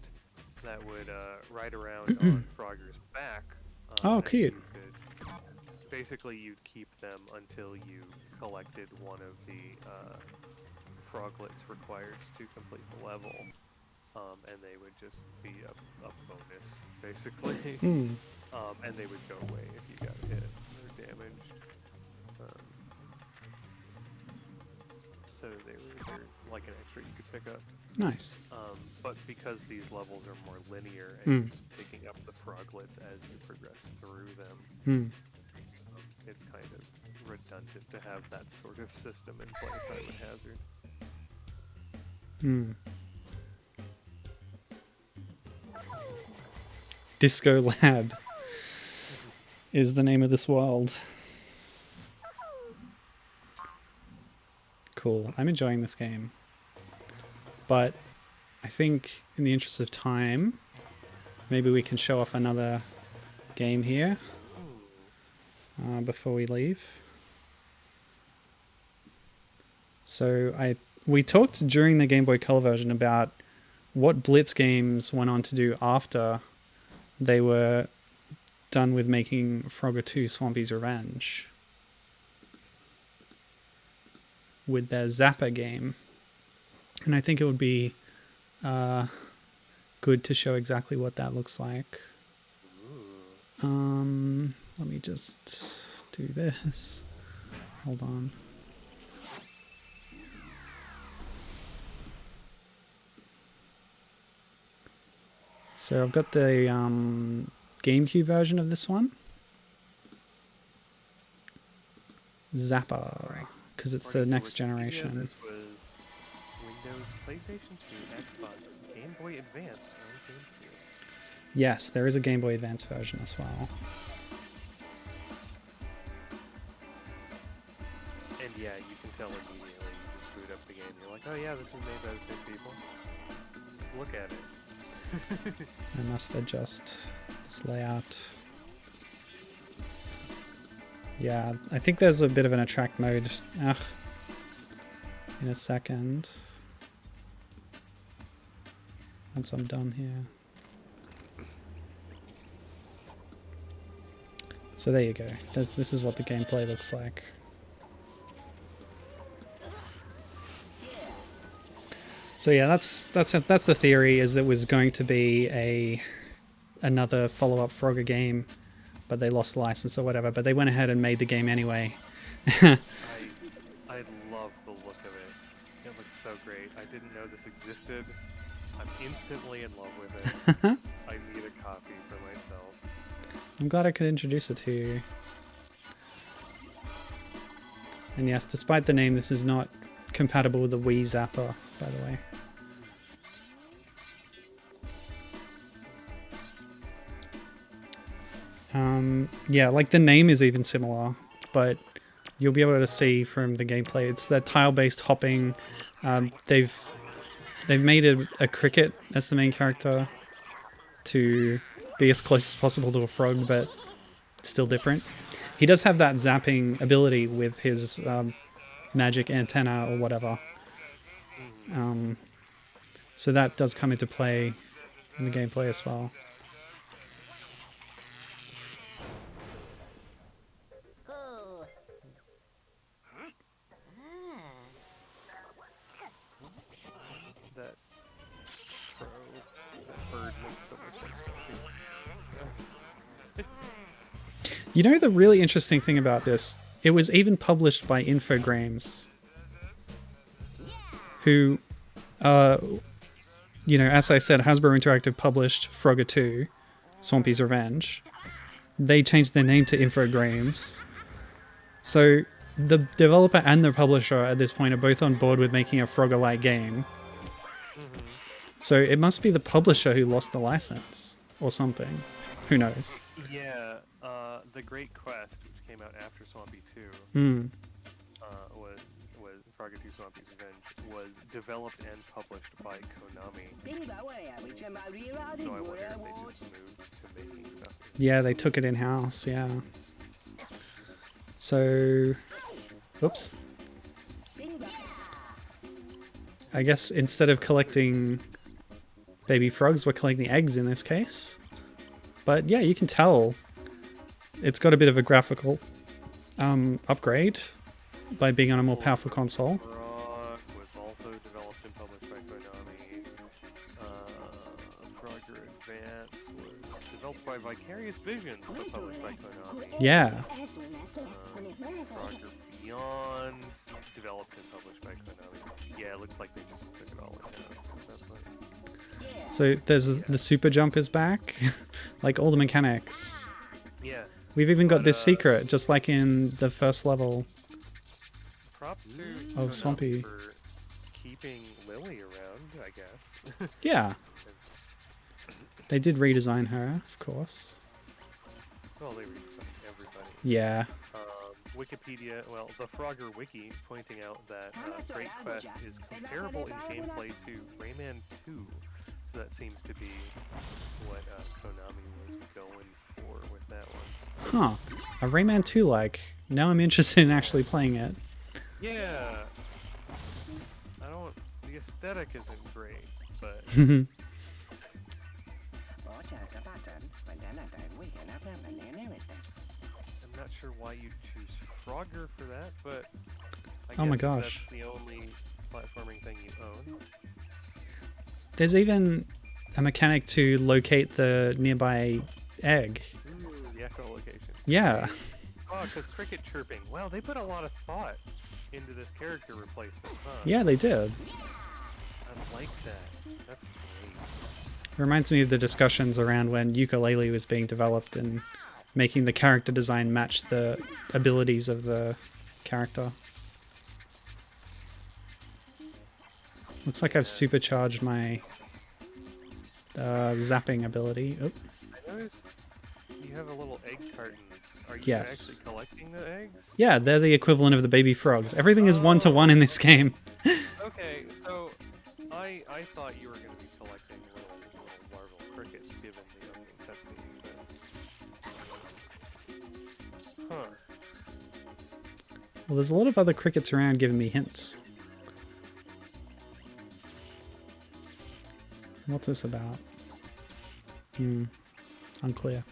that would ride around on Frogger's back. Oh, cute. Basically, you'd keep them until you collected one of the Froglets required to complete the level. And they would just be a bonus, basically. And they would go away if you got hit or damaged. So they're like an extra you could pick up. Nice. But because these levels are more linear and you're just picking up the Froglets as you progress through them, it's kind of redundant to have that sort of system in place, I would hazard. Disco Lab is the name of this world. Cool. I'm enjoying this game. But I think in the interest of time, maybe we can show off another game here before we leave. So we talked during the Game Boy Color version about what Blitz Games went on to do after they were done with making Frogger 2 Swampy's Revenge with their Zapper game. And I think it would be good to show exactly what that looks like. Let me just do this. Hold on. So I've got the GameCube version of this one. Zapper, because it's the next generation. This was Windows, PlayStation 2, Xbox, Game Boy Advance, and GameCube. Yes, there is a Game Boy Advance version as well. And Yeah, you can tell immediately. You just boot up the game. You're like, oh yeah, this was made by the same people. Just look at it. I must adjust this layout. Yeah, I think there's a bit of an attract mode. In a second. Once I'm done here. So there you go. This is what the gameplay looks like. So yeah, that's the theory, is it was going to be another follow-up Frogger game, but they lost the license or whatever. But they went ahead and made the game anyway. I love the look of it. It looks so great. I didn't know this existed. I'm instantly in love with it. I need a copy for myself. I'm glad I could introduce it to you. And yes, despite the name, this is not compatible with the Wii Zapper, by the way. Yeah, like the name is even similar, but you'll be able to see from the gameplay, it's that tile-based hopping. They've made a cricket as the main character to be as close as possible to a frog, but still different. He does have that zapping ability with his magic antenna or whatever. So that does come into play in the gameplay as well. You know the really interesting thing about this? It was even published by Infogrames, who, you know, as I said, Hasbro Interactive published Frogger 2, Swampy's Revenge. They changed their name to Infogrames. So the developer and the publisher at this point are both on board with making a Frogger-like game. So it must be the publisher who lost the license or something. Who knows? Yeah, The Great Quest, which came out after Swampy 2, was Frogger 2 Swampy's Revenge, was developed and published by Konami. So I wonder if they just moved to making stuff. Yeah, they took it in-house, yeah. So, oops. I guess instead of collecting baby frogs, we're collecting eggs in this case. But yeah, you can tell it's got a bit of a graphical upgrade by being on a more powerful console. Frog was also developed and published by Konami. Frogger Advance was developed by Vicarious Visions, but published by Konami. Yeah. Frogger Beyond, developed and published by Konami. Yeah, it looks like they just took it all in-house. So there's the super jump is back, like all the mechanics. Yeah. We've even got this secret, just like in the first level. Props to Konami Swampy for keeping Lillie around, I guess. Yeah. They did redesign her, of course. Well, they redesigned everybody. Yeah. Wikipedia, well, the Frogger Wiki, pointing out that Great Quest is comparable in gameplay to Rayman 2. So that seems to be what Konami was going for with that one. Huh. A Rayman 2 like. Now I'm interested in actually playing it. Yeah. The aesthetic isn't great, but... I'm not sure why you choose Frogger for that, but I Oh my guess gosh. that's the only platforming thing you own. There's even a mechanic to locate the nearby egg. Ooh, the echolocation. Yeah. Oh, because cricket chirping. Wow, they put a lot of thought into this character replacement, huh? Yeah, they did. I like that. That's great. It reminds me of the discussions around when Ukulele was being developed and making the character design match the abilities of the character. Looks like I've supercharged my zapping ability. Oh. I noticed you you have a little egg carton. Are you Yes. actually collecting the eggs? Yeah, they're the equivalent of the baby frogs. Everything is 1-to-1 in this game. Okay, so I thought you were going to be collecting little larval crickets given the opening cutscene, but... Huh. Well, there's a lot of other crickets around giving me hints. What's this about? Unclear.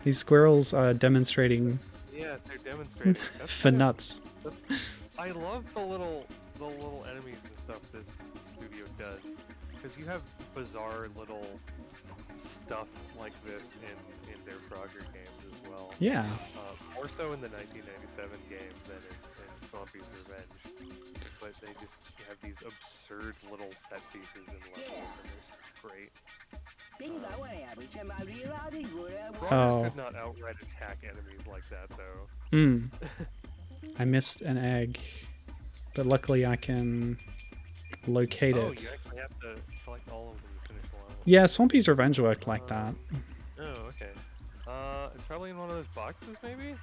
These squirrels are demonstrating Yeah, they're demonstrating. for nuts. I love the little enemies and stuff this studio does, because you have bizarre little stuff like this in their Frogger games as well. Yeah. More so in the 1997 game than in Swampy's Revenge. But they just have these absurd little set pieces and levels, and they're so great. Froggers could not outright attack enemies like that, though. I missed an egg, but luckily I can locate Oh, it. you actually have to collect all of them to finish the level. Yeah, Swampy's Revenge worked like that. Oh, okay. It's probably in one of those boxes, maybe?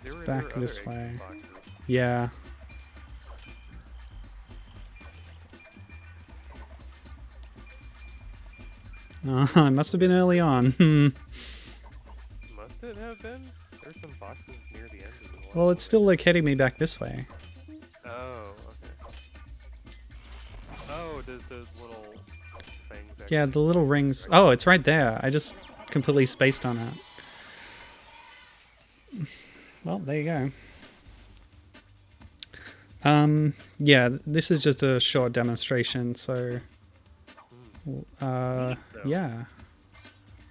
It's There back were other this egg way. boxes. Yeah. Oh, it must have been early on. Must it have been? There's some boxes near the end of the level. Well, it's still locating me back this way. Oh, okay. Oh, the little things. Yeah, actually- the little rings. Oh, it's right there. I just completely spaced on it. Well, there you go. Yeah, this is just a short demonstration, so yeah.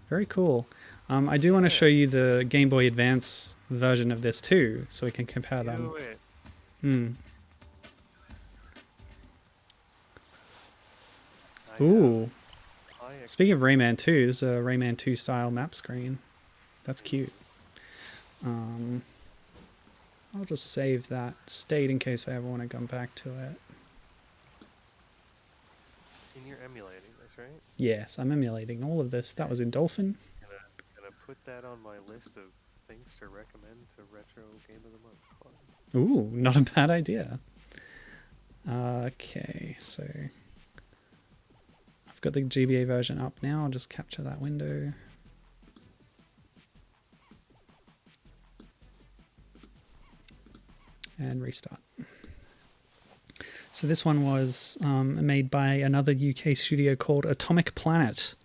Very cool. I do want to show you the Game Boy Advance version of this too, so we can compare them. Do it. I Ooh. have Speaking of Rayman 2, this is a Rayman 2 style map screen. That's cute. I'll just save that state in case I ever want to come back to it. And you're emulating this, right? Yes, I'm emulating all of this. That was in Dolphin. Gonna put that on my list of things to recommend to Retro Game of the Month. Ooh, not a bad idea. Okay, so I've got the GBA version up now. I'll just capture that window. And restart. So this one was made by another UK studio called Atomic Planet.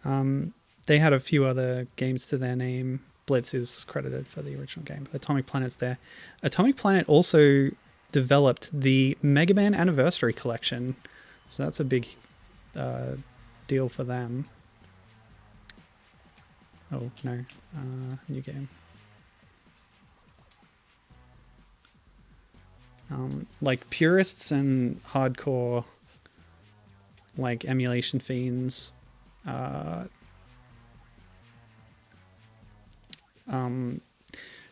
They had a few other games to their name. Blitz is credited for the original game, but Atomic Planet's there. Atomic Planet also developed the Mega Man Anniversary Collection, so that's a big deal for them. Oh, no. New game. Like purists and hardcore like emulation fiends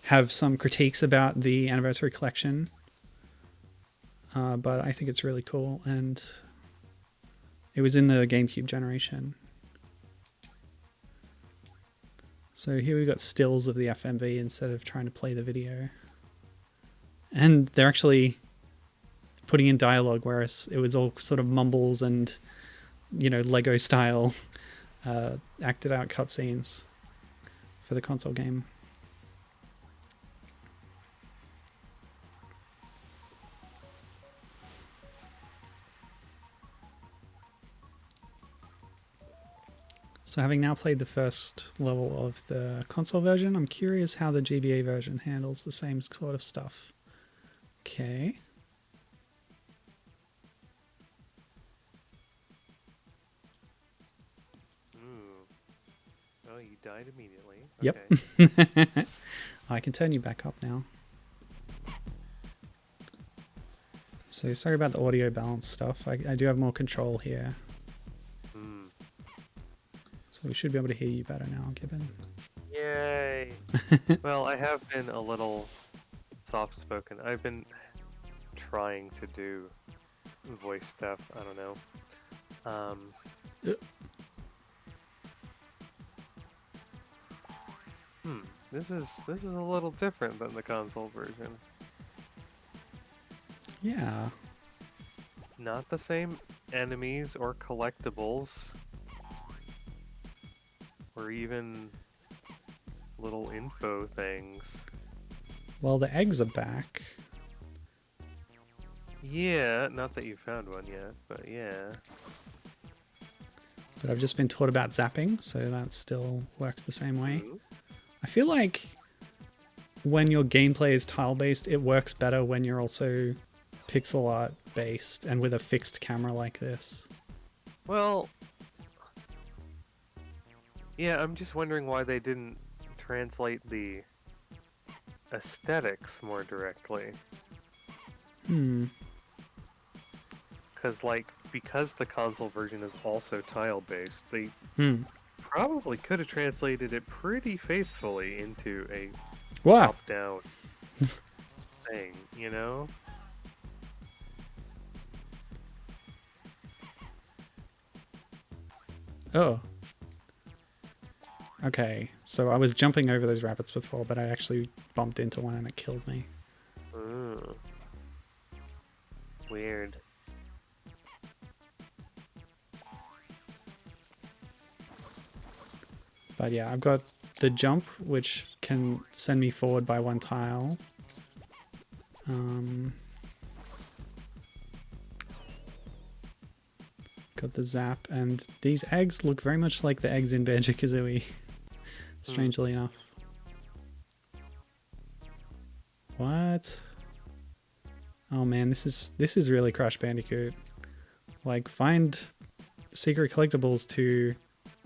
have some critiques about the Anniversary Collection, but I think it's really cool, and it was in the GameCube generation. So here we've got stills of the FMV instead of trying to play the video. And they're actually putting in dialogue, whereas it was all sort of mumbles and, you know, Lego style acted out cutscenes for the console game. So having now played the first level of the console version, I'm curious how the GBA version handles the same sort of stuff. Okay. Oh, you died immediately. Yep. Okay. I can turn you back up now. So sorry about the audio balance stuff. I do have more control here. So we should be able to hear you better now, Gibbon. Yay! Well, I have been a little soft-spoken. I've been trying to do voice stuff. I don't know. This is a little different than the console version. Yeah. Not the same enemies or collectibles. Or even little info things. Well, the eggs are back. Yeah, not that you found one yet, but yeah. But I've just been taught about zapping, so that still works the same way. Mhm. I feel like when your gameplay is tile-based, it works better when you're also pixel art based and with a fixed camera like this. Well, yeah, I'm just wondering why they didn't translate the aesthetics more directly. Because the console version is also tile-based, they probably could have translated it pretty faithfully into a Wow. top-down thing, you know? Oh. Okay, so I was jumping over those rabbits before, but I actually bumped into one and it killed me. Ooh. Weird. But yeah, I've got the jump, which can send me forward by one tile. Got the zap, and these eggs look very much like the eggs in Banjo-Kazooie, strangely enough. What? Oh man, this is really Crash Bandicoot. Like, find secret collectibles to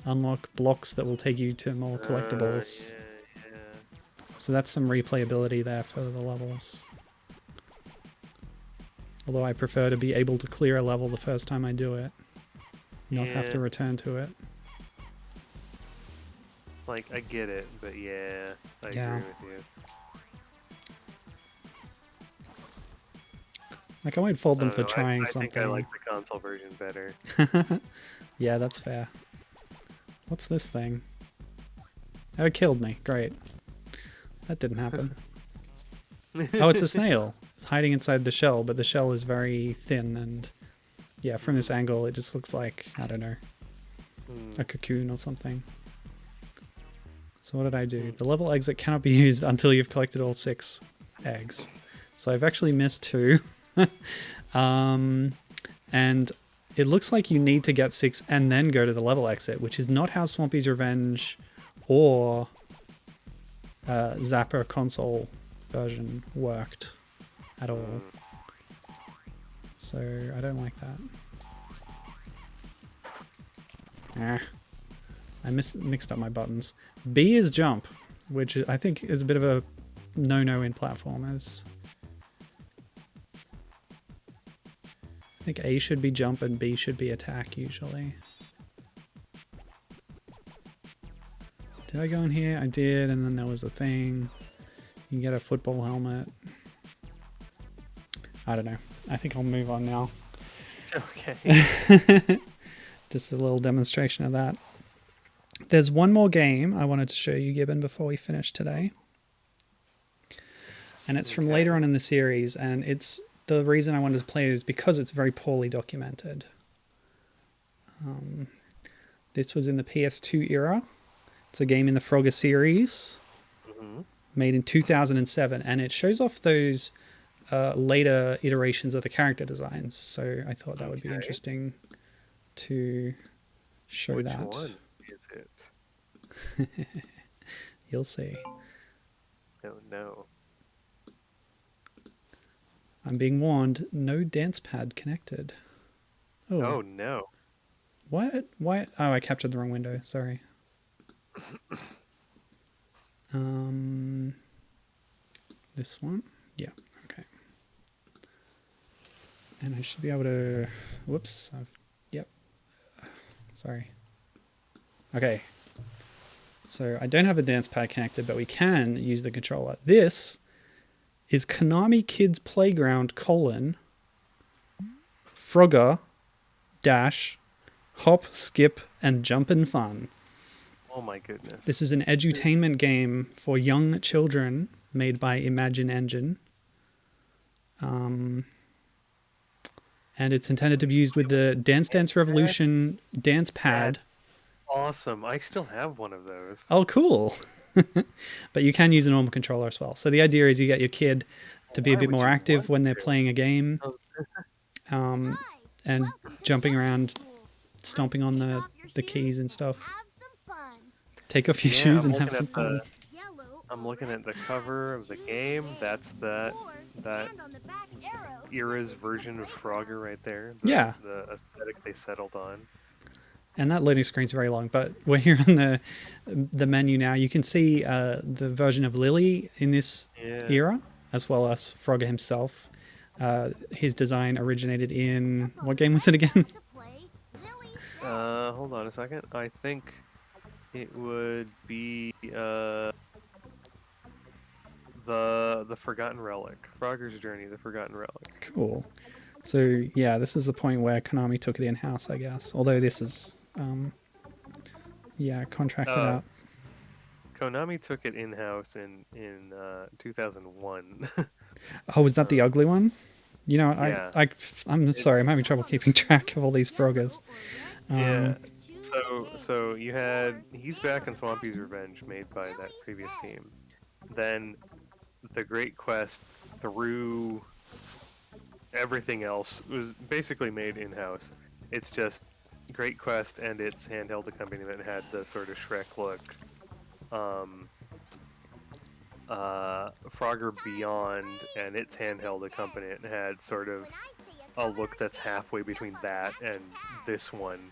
unlock blocks that will take you to more collectibles. Yeah. So that's some replayability there for the levels. Although I prefer to be able to clear a level the first time I do it. Not have to return to it. Like, I get it, but yeah, I agree with you. Like, I won't fault them for trying I something. think I like the console version better. Yeah, that's fair. What's this thing? Oh, it killed me. Great. That didn't happen. Oh, it's a snail. It's hiding inside the shell, but the shell is very thin, and yeah, from this angle, it just looks like, I don't know, a cocoon or something. So what did I do? The level exit cannot be used until you've collected all 6 eggs. So I've actually missed 2. And it looks like you need to get 6 and then go to the level exit, which is not how Swampy's Revenge or Zapper console version worked at all. So I don't like that. I mixed up my buttons. B is jump, which I think is a bit of a no-no in platformers. I think A should be jump and B should be attack usually. Did I go in here? I did, and then there was a thing. You can get a football helmet. I don't know. I think I'll move on now. Okay. Just a little demonstration of that. There's one more game I wanted to show you, Gibbon, before we finish today. And it's from later on in the series, and it's the reason I wanted to play it is because it's very poorly documented. This was in the PS2 era. It's a game in the Frogger series, made in 2007, and it shows off those later iterations of the character designs. So I thought that would be interesting to show that. Which one is it? You'll see. Oh no. I'm being warned, no dance pad connected. Oh no. What? Why? Oh, I captured the wrong window. Sorry. This one? Yeah, okay. And I should be able to... Whoops. Yep. Sorry. Okay. So I don't have a dance pad connected, but we can use the controller. This is Konami Kids Playground : Frogger - Hop, Skip, and Jumpin' Fun. Oh my goodness. This is an edutainment game for young children made by Imagine Engine. And it's intended to be used with the Dance Dance Revolution dance pad. That's awesome. I still have one of those. Oh, cool. But you can use a normal controller as well. So the idea is you get your kid to be a bit more active when they're playing a game, and jumping around, stomping on the keys and stuff. Take off your shoes and have some fun. I'm looking at the cover of the game. That's that era's version of Frogger right there. The aesthetic they settled on. And that loading screen's very long, but we're here on the menu now. You can see the version of Lillie in this era, as well as Frogger himself. His design originated in... What game was it again? Hold on a second. I think it would be the Forgotten Relic. Frogger's Journey, the Forgotten Relic. Cool. So, yeah, this is the point where Konami took it in-house, I guess. Although this is, contracted out. Konami took it in-house in 2001. Oh, was that the ugly one? You know, yeah. I'm sorry, I'm having trouble keeping track of all these Froggers. Yeah. So you had He's Back and Swampy's Revenge made by that previous team. Then the Great Quest through everything else was basically made in-house. It's just Great Quest and its handheld accompaniment had the sort of Shrek look. Frogger Beyond and its handheld accompaniment had sort of a look that's halfway between that and this one.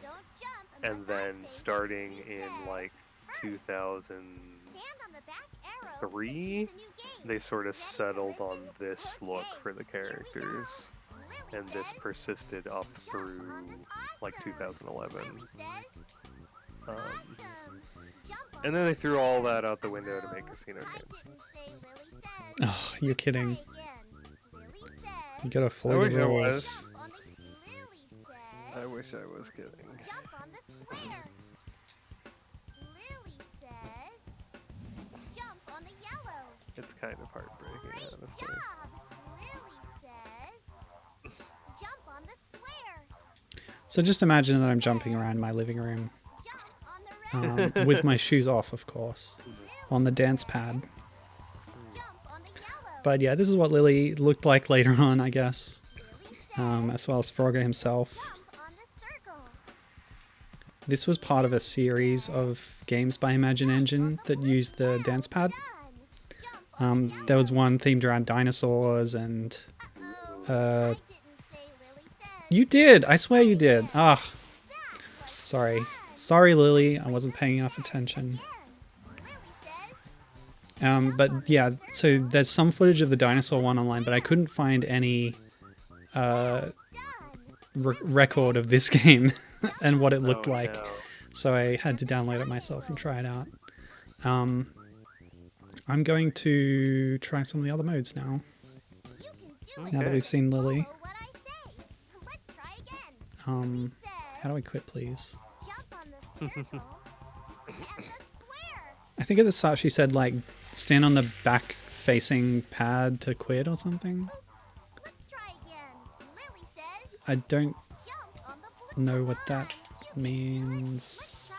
And then starting in like 2003, they sort of settled on this look for the characters. And this persisted up through like 2011. And then they threw all that out the window to make casino games. Oh, you're kidding. You gotta follow the rules. I wish I was kidding. It's kind of heartbreaking, honestly. So just imagine that I'm jumping around my living room, with my shoes off, of course, on the dance pad. But yeah, this is what Lillie looked like later on, I guess, as well as Frogger himself. This was part of a series of games by Imagine Engine that used the dance pad. There was one themed around dinosaurs and... You did! I swear you did! Ah, sorry. Sorry, Lillie. I wasn't paying enough attention. But yeah, so there's some footage of the dinosaur one online, but I couldn't find any record of this game and what it looked like. No. So I had to download it myself and try it out. I'm going to try some of the other modes now. Okay. Now that we've seen Lillie. How do I quit, please? I think at the start she said, like, stand on the back-facing pad to quit or something. I don't know what that means.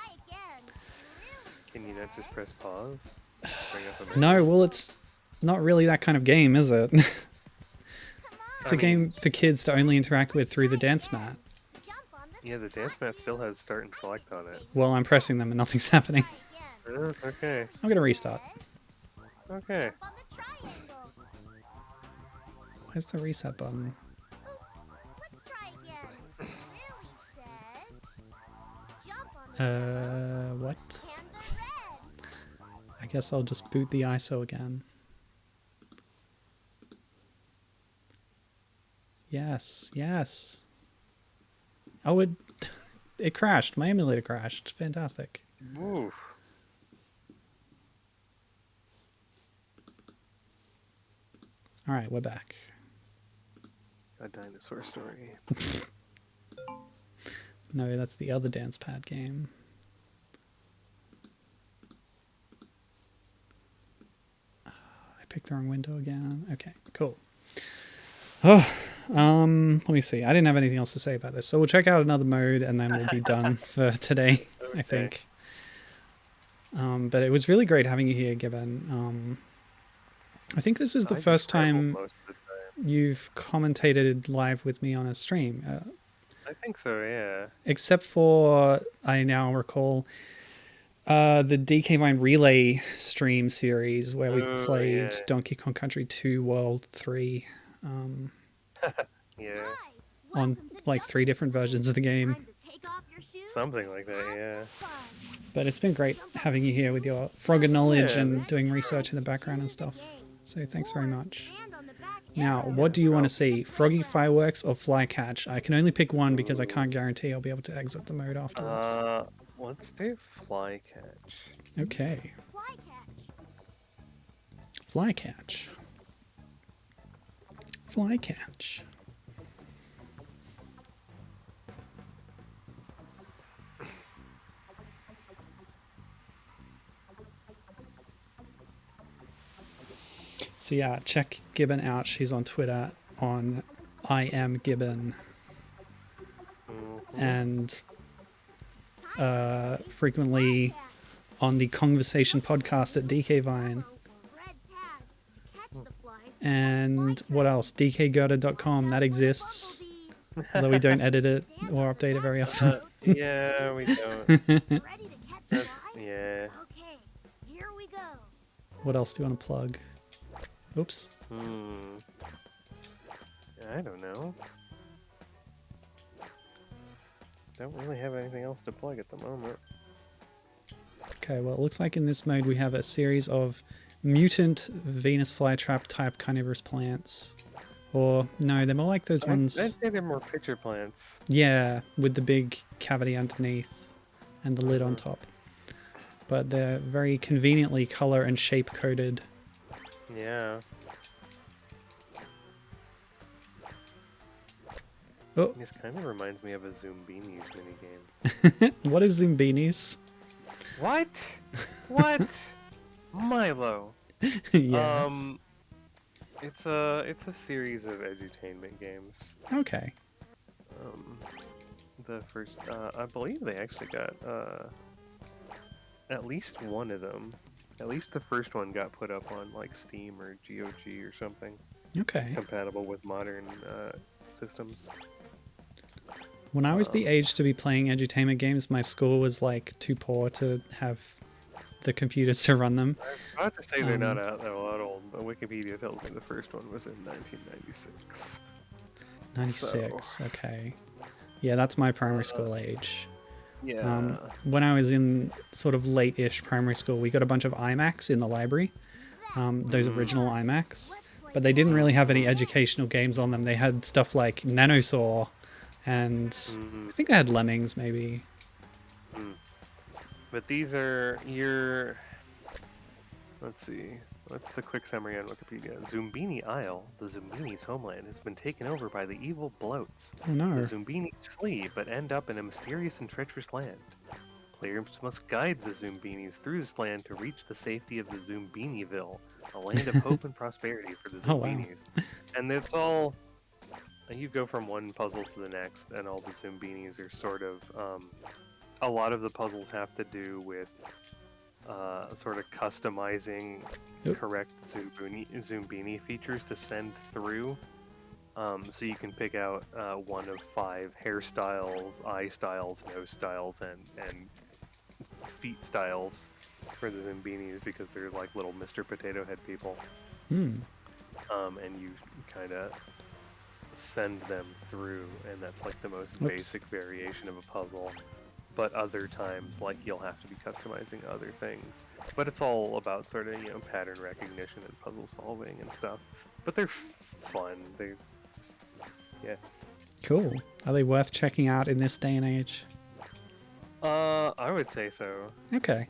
Can you not just press pause? No, well, it's not really that kind of game, is it? It's a game for kids to only interact with through the dance mat. Yeah, the dance mat still has start and select on it. Well, I'm pressing them and nothing's happening. Okay. I'm gonna restart. Okay. Where's the reset button? What? I guess I'll just boot the ISO again. Yes, yes. Oh, it crashed. My emulator crashed. Fantastic. Oof. All right, we're back. A dinosaur story. No, that's the other dance pad game. picked the wrong window again. Okay, cool. Oh, let me see. I didn't have anything else to say about this, so we'll check out another mode and then we'll be done for today, Okay. I think. But it was really great having you here, Gibbon. I think this is the I first just ramble time most of the time. you've commentated live with me on a stream. I think so, yeah. Except for, I now recall, the DK Mine Relay stream series where we Oh, played yeah. Donkey Kong Country 2 World 3 Yeah. on like 3 different versions of the game. Something like that, yeah. But it's been great having you here with your Frogger knowledge Yeah. and doing research in the background and stuff. So thanks very much. Now, what do you want to see? Froggy Fireworks or Flycatch? I can only pick one because I can't guarantee I'll be able to exit the mode afterwards. Let's do Flycatch. Okay. Flycatch. Flycatch. So yeah, check Gibbon out. She's on Twitter on I am Gibbon and frequently on the Conversation podcast at DK Vine. And what else? DKGoda.com. That exists. Although we don't edit it or update it very often. Yeah, we don't. That's, yeah. What else do you want to plug? Oops. I don't know. Don't really have anything else to plug at the moment. Okay, well, it looks like in this mode we have a series of mutant Venus flytrap type carnivorous plants. Or, no, they're more like those ones... I'd say they're more picture plants. Yeah, with the big cavity underneath and the lid on top. But they're very conveniently color and shape coded. Yeah. Oh. This kind of reminds me of a Zoombeanies minigame. What is Zoombeanies? What? What? Milo. Yes. It's a series of edutainment games. Okay. The first, I believe they actually got at least one of them. At least the first one got put up on like Steam or GOG or something. Okay. Compatible with modern systems. When I was the age to be playing edutainment games, my school was like too poor to have the computers to run them. I was about to say they're not out, they're a lot old, but Wikipedia tells me the first one was in 1996. 96, So. okay. Yeah, that's my primary school age. Yeah. When I was in sort of late-ish primary school, we got a bunch of iMacs in the library, those original iMacs, but they didn't really have any educational games on them. They had stuff like Nanosaur, and I think they had Lemmings, maybe. But these are your... Let's see. What's the quick summary on Wikipedia? Zoombeanie Isle, the Zoombeanies' homeland, has been taken over by the evil bloats. Oh no. The Zoombeanies flee, but end up in a mysterious and treacherous land. Players must guide the Zoombeanies through this land to reach the safety of the Zoombeanieville, a land of hope and prosperity for the Zoombeanies. Oh, wow. And it's all... You go from one puzzle to the next, and all the Zoombeanies are sort of... a lot of the puzzles have to do with sort of customizing correct Zoombeanie features to send through. So you can pick out one of 5 hairstyles, eye styles, nose styles, and feet styles for the Zoombeanies because they're like little Mr. Potato Head people. And you kind of send them through, and that's like the most basic variation of a puzzle. But other times, like, you'll have to be customizing other things. But it's all about sort of, you know, pattern recognition and puzzle solving and stuff. But they're fun. They're just, yeah. Cool. Are they worth checking out in this day and age? I would say so. Okay.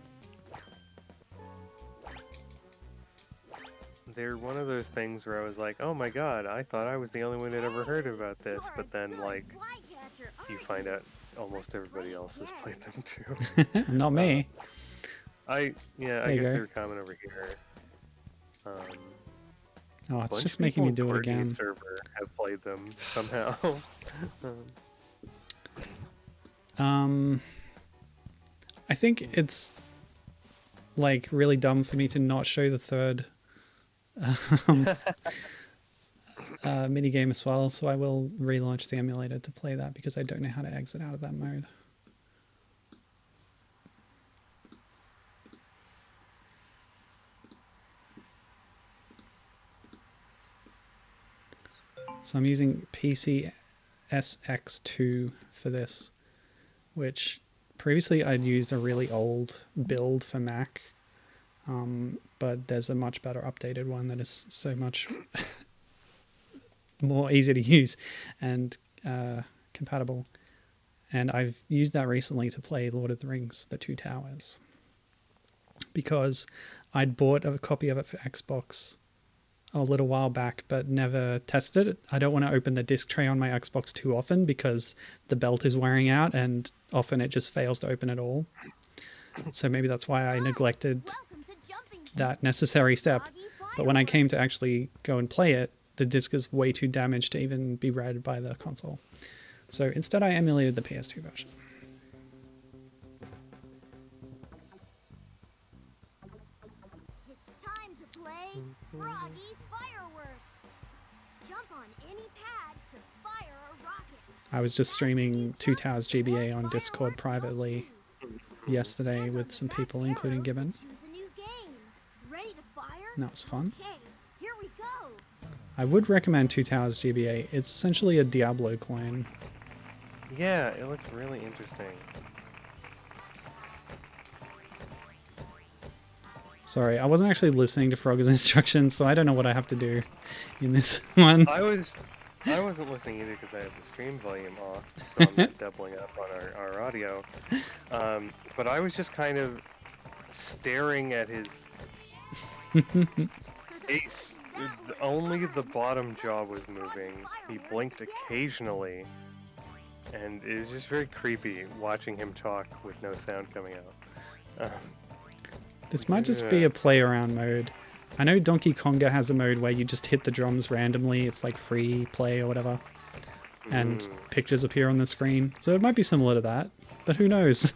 They're one of those things where I was like, oh my god, I thought I was the only one that ever heard about this. But then, like, you find out almost everybody else has played them too. Not me. I guess they were common over here. Oh, it's Bunch just of making me people do on it again. Courtney's server have played them somehow. I think it's like really dumb for me to not show the third minigame as well, so I will relaunch the emulator to play that because I don't know how to exit out of that mode. So I'm using PCSX2 for this, which previously I'd used a really old build for Mac, but there's a much better updated one that is so much more easy to use and compatible. And I've used that recently to play Lord of the Rings, The Two Towers, because I'd bought a copy of it for Xbox a little while back, but never tested it. I don't want to open the disc tray on my Xbox too often because the belt is wearing out and often it just fails to open at all. So maybe that's why I neglected that necessary step. But when I came to actually go and play it, the disc is way too damaged to even be read by the console. So instead I emulated the PS2 version. It's time to play Froggy Fireworks. Jump on any pad to fire a rocket. I was just streaming Two Towers GBA on Discord privately yesterday with some people, including Gibbon. Choose a new game. Ready to fire? And that was fun. Okay, here we go. I would recommend Two Towers GBA. It's essentially a Diablo clone. Yeah, it looks really interesting. Sorry, I wasn't actually listening to Frogger's instructions, so I don't know what I have to do in this one. I wasn't listening either because I have the stream volume off, so I'm not doubling up on our audio. But I was just kind of staring at his face. Only the bottom jaw was moving. He blinked occasionally, and it was just very creepy watching him talk with no sound coming out. This might just be a play around mode. I know Donkey Konga has a mode where you just hit the drums randomly. It's like free play or whatever. And pictures appear on the screen. So it might be similar to that, but who knows?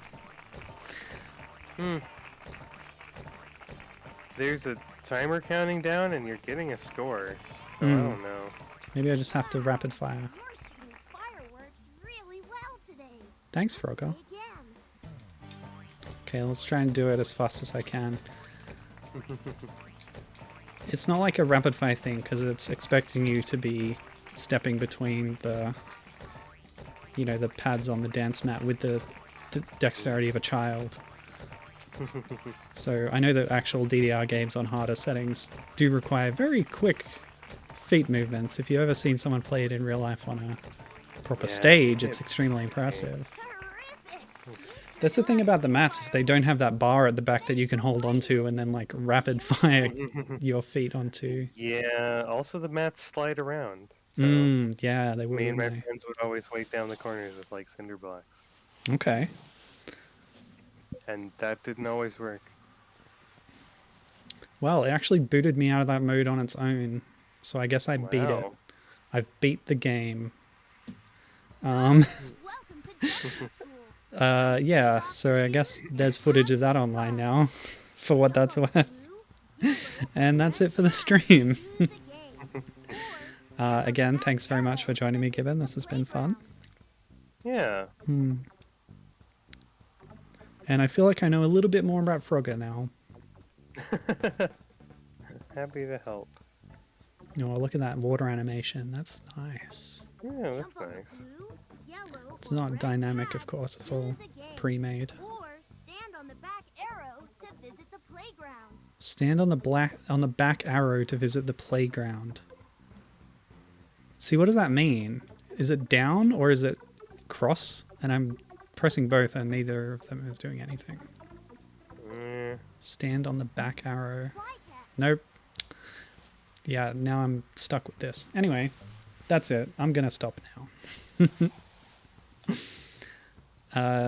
There's a timer counting down and you're getting a score. So I don't know. Maybe I just have to rapid fire. You're shooting fireworks really well today. Thanks, Frogger. Again. Okay, let's try and do it as fast as I can. It's not like a rapid fire thing because it's expecting you to be stepping between the, you know, the pads on the dance mat with the dexterity of a child. So I know that actual DDR games on harder settings do require very quick feet movements. If you've ever seen someone play it in real life on a proper stage, it's extremely impressive. That's the thing about the mats, is they don't have that bar at the back that you can hold onto and then like rapid fire your feet onto. Yeah, also the mats slide around. So Yeah, they would. me and my friends would always weight down the corners with like cinder blocks. Okay. And that didn't always work. Well, it actually booted me out of that mode on its own. So I guess I beat it. Wow. I've beat the game. Welcome to Jumping School. Yeah, so I guess there's footage of that online now, for what that's worth. And that's it for the stream. Again, thanks very much for joining me, Gibbon. This has been fun. Yeah. And I feel like I know a little bit more about Frogger now. Happy to help. Oh, look at that water animation. That's nice. Yeah, that's nice. It's not dynamic, of course. It's all pre-made. Or stand on the back arrow to visit the playground. Stand on the back arrow to visit the playground. See, what does that mean? Is it down or is it cross? And I'm pressing both and neither of them is doing anything. Stand on the back arrow. Nope. Yeah, now I'm stuck with this. Anyway, that's it. I'm gonna stop now.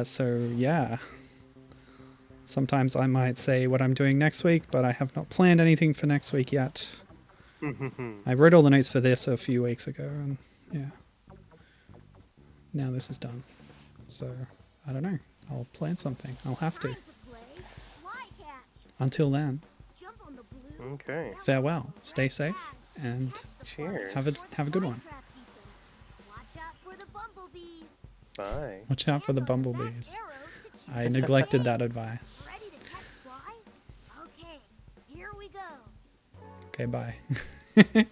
So yeah. Sometimes I might say what I'm doing next week, but I have not planned anything for next week yet. I wrote all the notes for this a few weeks ago, and yeah. Now this is done. So, I don't know. I'll plan something. I'll have to. Time to play fly catch. Until then, Jump on the blue. Okay. farewell. Stay safe, and Cheers. have a good one. Watch out for the bumblebees. Bye. Watch out for the Handle the back bumblebees. arrow to choose I the neglected way. that advice. Ready to catch flies? Okay, here we go. Okay, bye.